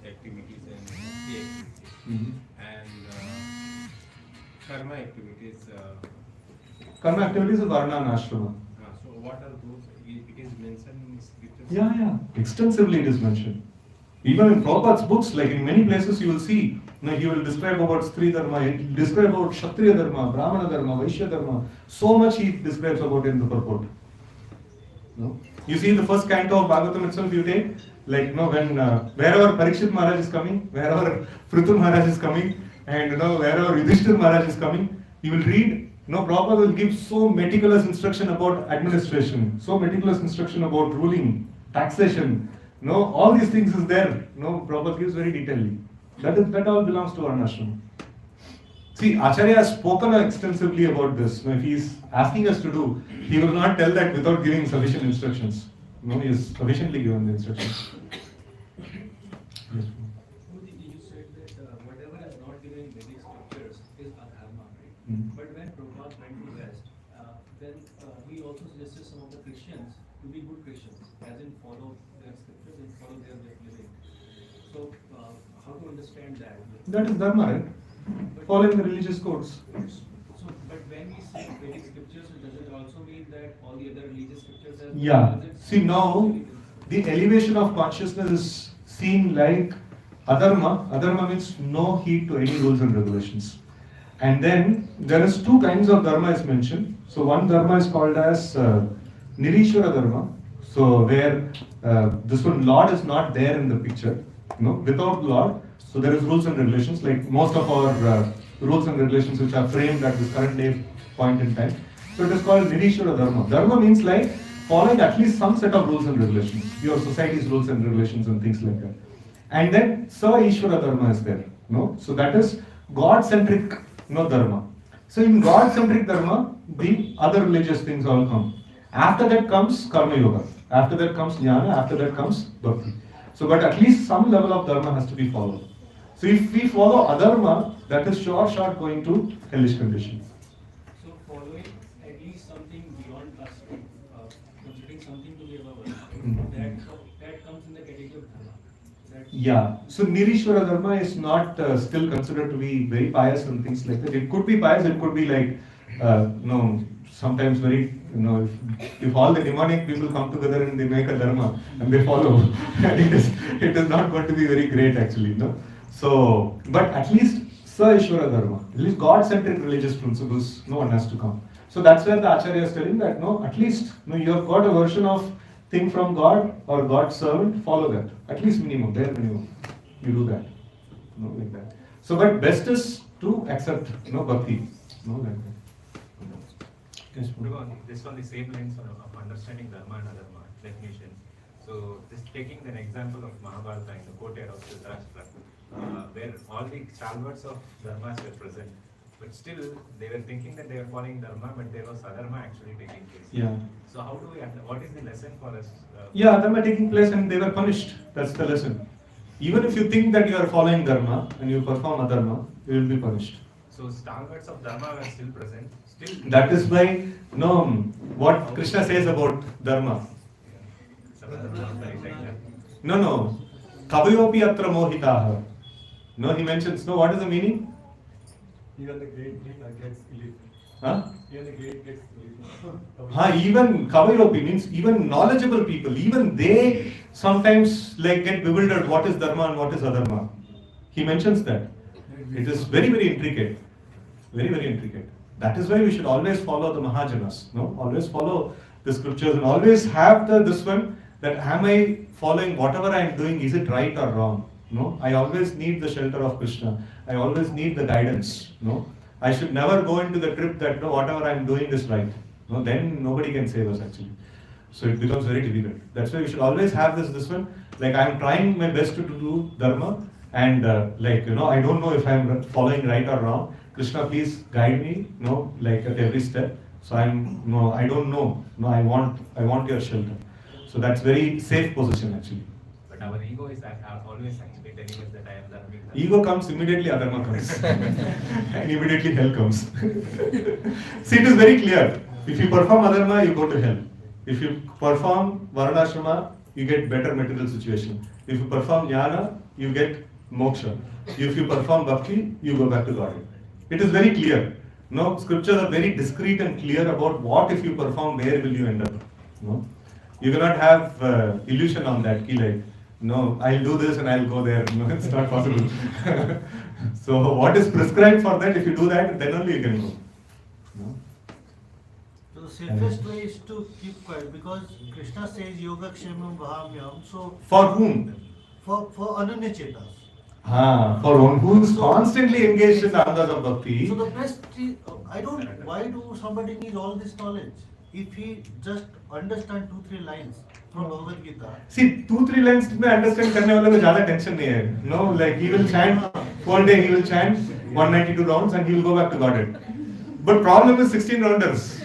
activities and Bhakti activities and karma activities. Karma activities is Varna and Ashrama. So what are those? It is mentioned in scriptures. Yeah. Extensively it is mentioned. Even in Prabhupada's books, like in many places you will see, he will describe about Stri Dharma, he will describe about Kshatriya Dharma, Brahmana Dharma, Vaishya Dharma. So much he describes about it in the purport. No? You see in the first canto of Bhagavatam itself, you take, like, when wherever Parikshit Maharaj is coming, wherever Prithu Maharaj is coming, and wherever Yudhishthir Maharaj is coming, you will read, Prabhupada will give so meticulous instruction about administration, so meticulous instruction about ruling, taxation. All these things is there. Prabhupada gives very detailedly. That all belongs to Varnashram. See, Acharya has spoken extensively about this. If he is asking us to do, he will not tell that without giving sufficient instructions. He has sufficiently given the instructions. Yes. You said that whatever is not given in Vedic scriptures is adharma, right? Mm. But when Prabhupada went to West, then he also suggested some of the Christians to be good Christians, as in follow their scriptures and follow their way of living. So, how to understand that? That is dharma, right? Following the religious codes. So, but when we say Vedic scriptures, does it also mean that all the other religious scriptures have? Yeah. See, now the elevation of consciousness is seen like adharma. Adharma means no heed to any rules and regulations. And then there is two kinds of dharma is mentioned. So one dharma is called as Nirishwara dharma. So where this one Lord is not there in the picture. Without Lord. So there is rules and regulations, like most of our rules and regulations which are framed at this current day point in time. So it is called Nirishwara dharma. Dharma means like following at least some set of rules and regulations, your society's rules and regulations and things like that. And then Sa Ishwara dharma is there. So that is God-centric dharma. So in God-centric dharma, the other religious things all come. After that comes karma yoga. After that comes jnana. After that comes bhakti. So, but at least some level of dharma has to be followed. So if we follow adharma, that is sure shot going to hellish conditions. So following at least something beyond us, considering something to be above us, that comes in the category of dharma. Yeah. So Nirishwara dharma is not still considered to be very pious and things like that. It could be pious. It could be like sometimes very if all the demonic people come together and they make a dharma and they follow, it is not going to be very great actually. No. So, but at least Sa-Ishvara dharma, at least God-centric religious principles, no one has to come. So that's where the Acharya is telling that no, at least you have got a version of thing from God or God's servant, follow that. At least minimum, bare minimum. You do that. Like that. So, but best is to accept bhakti. Like that. Yes, This on the same lines of understanding dharma and adharma definitions. So, just taking an example of Mahabharata in the courtyard of Dhritarashtra, where all the stalwarts of dharmas were present, but still they were thinking that they were following dharma, but there was adharma actually taking place. Yeah. So, how do we? What is the lesson for us? Yeah, dharma taking place and they were punished. That's the lesson. Even if you think that you are following dharma and you perform adharma, you will be punished. So, stalwarts of dharma were still present. Still. That is why what Krishna says about dharma. No. Kavayopi atra mohitaha. No, he mentions. No, what is the meaning? Even the great gets elite. Huh? Even the great gets elite. Even Kavayopi means even knowledgeable people, even they sometimes get bewildered what is dharma and what is adharma. He mentions that. It is very, very intricate. Very, very intricate. That is why we should always follow the Mahajanas. No? Always follow the scriptures and always have this one that am I following whatever I am doing, is it right or wrong? No? I always need the shelter of Krishna. I always need the guidance. No? I should never go into the trip that whatever I am doing is right. No? Then nobody can save us actually. So it becomes very difficult. That's why we should always have this one. Like I am trying my best to do dharma and I don't know if I am following right or wrong. Krishna, please guide me, at every step. So I don't know. No, I want your shelter. So that's very safe position actually. But our ego is always actually telling us that I am learning. Ego comes immediately, adharma comes, and immediately hell comes. See, it is very clear. If you perform adharma, you go to hell. If you perform varnashrama, you get better material situation. If you perform jnana, you get moksha. If you perform bhakti, you go back to Godhead. It is very clear. No, scriptures are very discreet and clear about what if you perform, where will you end up. No, you cannot have illusion on that. I'll do this and I'll go there. No, it's not possible. So what is prescribed for that? If you do that, then only you can go. No? So the safest way is to keep quiet because Krishna says yoga kshemam vahamyam. So For whom? for ananya chetas. For one who is constantly engaged in the andas of bhakti. So the best is, why do somebody need all this knowledge? If he just understand 2-3 lines from Bhagavad Gita. See, 2-3 lines में understand करने वाले को ज़्यादा tension नहीं है. No, he will chant one day, he will chant 192 rounds and he will go back to Godhead. But problem is 16 rounders.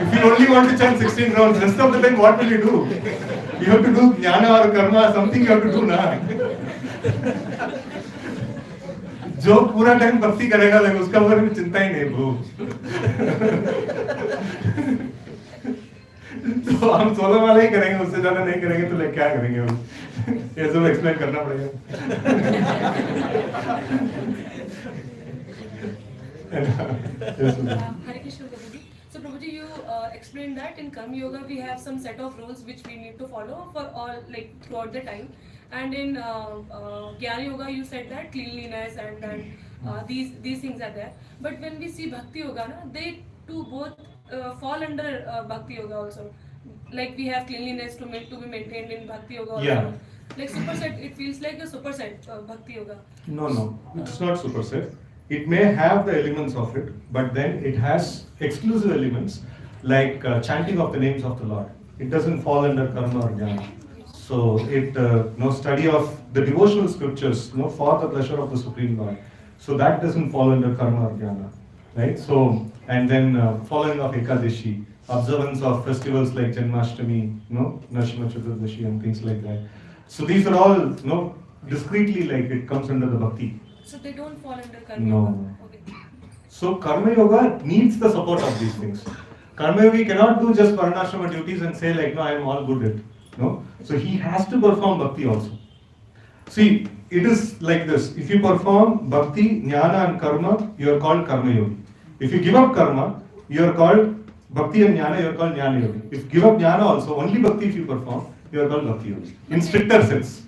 If you only want to chant 16 rounds, rest of the time what will you do? You have to do jnana or karma, something you have to do ना. जो पूरा time भक्ति करेगा उसका बारे में चिंता ही नहीं ब्रो. तो हम 16 वाला ही करेंगे, उससे ज्यादा नहीं करेंगे तो क्या करेंगे हम? ये सब एक्सप्लेन करना पड़ेगा. Hari Ksetra. So Prabhuji, you explained that in Karma Yoga we have some set of rules which we need to follow for all throughout the time, and in Jnana Yoga you said that cleanliness and then these things are there. But when we see Bhakti Yoga, they too both fall under Bhakti Yoga also. Like we have cleanliness to be maintained in Bhakti Yoga also. Yeah. Like superset, it feels like a superset Bhakti Yoga. No, it's not superset. It may have the elements of it, but then it has exclusive elements like chanting of the names of the Lord. It doesn't fall under karma or jnana. So study of the devotional scriptures, for the pleasure of the Supreme Lord. So that doesn't fall under karma or jnana, right? So, and then following of Ekadashi, observance of festivals like Janmashtami, Narsimha Chaturdashi and things like that. So these are all, discreetly, like it comes under the bhakti. So they don't fall under karma No. yoga. Okay. So karma yoga needs the support of these things. Karma yoga cannot do just varnashrama duties and say like, no, I am all good at. No. So he has to perform bhakti also. See, it is like this. If you perform bhakti, jnana and karma, you are called karma yogi. If you give up karma, you are called bhakti and jnana, you are called jnana yogi. If you give up jnana also, only bhakti if you perform, you are called bhakti yogi. In stricter sense.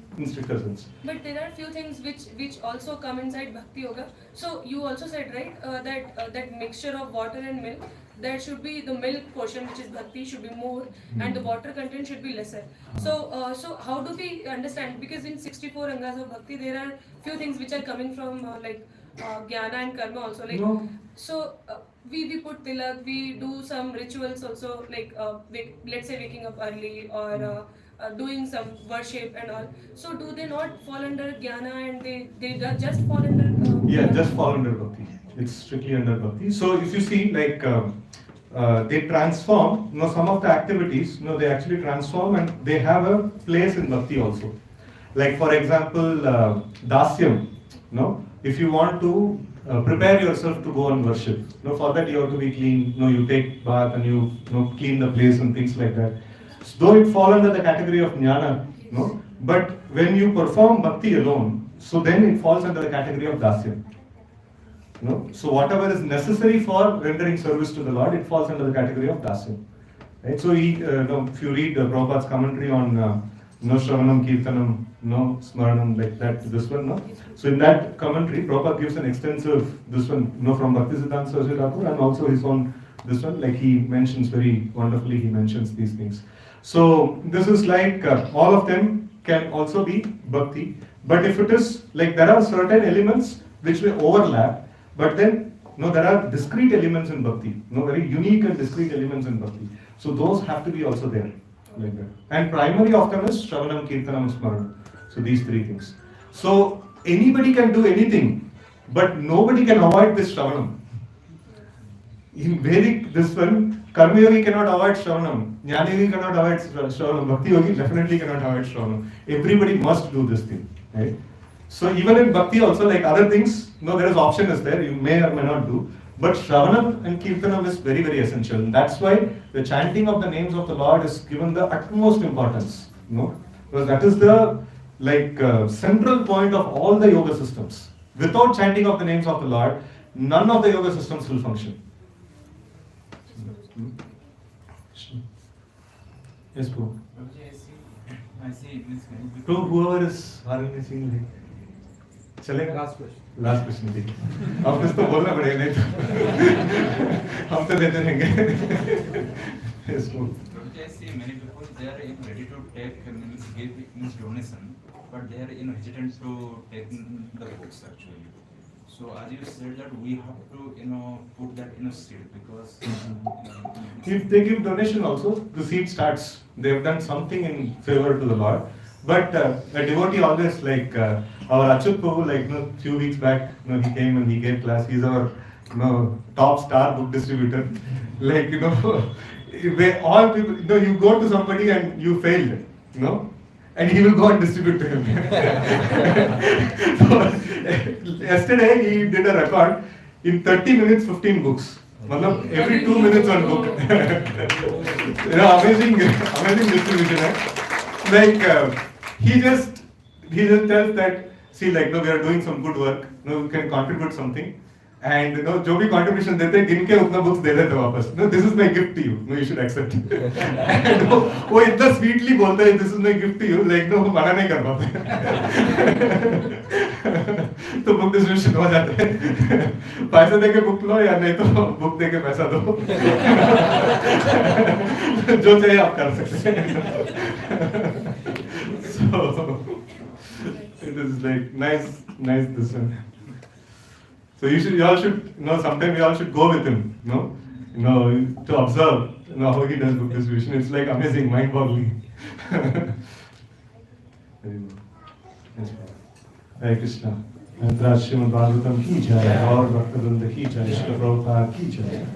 But there are few things which also come inside bhakti yoga. So you also said, right, that mixture of water and milk, that should be the milk portion, which is bhakti, should be more, and the water content should be lesser. So so how do we understand? Because in 64 angas of bhakti, there are few things which are coming from jnana and karma also. Like so, we put tilak, we do some rituals also, like let's say waking up early or doing some worship and all. So do they not fall under jnana and they just fall under? Yeah, just fall under bhakti. It's strictly under bhakti. So if you see, like they transform, some of the activities, they actually transform and they have a place in bhakti also. Like for example, dasyam. If you want to prepare yourself to go and worship, for that you have to be clean. You take bath and you clean the place and things like that. So, though it fall under the category of jnana, but when you perform bhakti alone, so then it falls under the category of dasyam. So whatever is necessary for rendering service to the Lord, it falls under the category of dasyam. Right? So if you read Prabhupada's commentary on Shravanam, Kirtanam, Smaranam, like that, this one, So in that commentary, Prabhupada gives an extensive, this one, from Bhaktisiddhanta Saraswati Thakur and also his own, this one, like he mentions very wonderfully, he mentions these things. So this is like, all of them can also be bhakti, but if it is, like there are certain elements which may overlap, but then, there are discrete elements in bhakti, very unique and discrete elements in bhakti. So those have to be also there, like that. And primary of them is Shravanam, Kirtanam, Smaranam. So these three things. So anybody can do anything, but nobody can avoid this Shravanam. In Vedic, this one, Karma Yogi cannot avoid Shravanam, Jnana Yogi cannot avoid Shravanam, Bhakti Yogi definitely cannot avoid Shravanam. Everybody must do this thing, right? So even in Bhakti also, like other things, there is option is there, you may or may not do, but Shravanam and Kirtanam is very, very essential. And that's why the chanting of the names of the Lord is given the utmost importance, because that is the central point of all the yoga systems. Without chanting of the names of the Lord, none of the yoga systems will function. Yes, bro. I see. So whoever is harnessing, चलेगा? Last question देखिए. अब कुछ तो बोलना पड़ेगा नहीं तो हम तो देते रहेंगे. Yes, bro. I see many people they are ready to take give donation, but they are hesitant to take the books actually. So as you said that we have to put that in a seed because if they give donation also, the seed starts. They have done something in favor to the Lord. But a devotee always our Achyut Prabhu, few weeks back, he came and he gave class. He's our top star book distributor. Where all people, you go to somebody and you failed, and he will go and distribute to him. So, yesterday he did a record in 30 minutes, 15 books. Every 2 minutes one book. Amazing distribution. He just tells that, see, we are doing some good work, we can contribute something. And जो भी contribution देते हैं गिन के उतना books दे देते वापस. No, this is my gift to you. No, you should accept. And वो इतना sweetly बोलता है, this is my gift to you. वो मना नहीं कर पाते. तो book distribution हो जाता है. पैसा दे के book लो या नहीं तो book दे के पैसा दो. जो चाहिए आप कर सकते हैं. So it is nice this one. So you all should, sometime you all should go with him, to observe, how he does book distribution. It's amazing, mind-boggling. Very good. Yes. Hare Krishna. And Srimad Bhagavatam ki jai, और भक्तवृंद की जय, श्री प्रभुपाद की जय.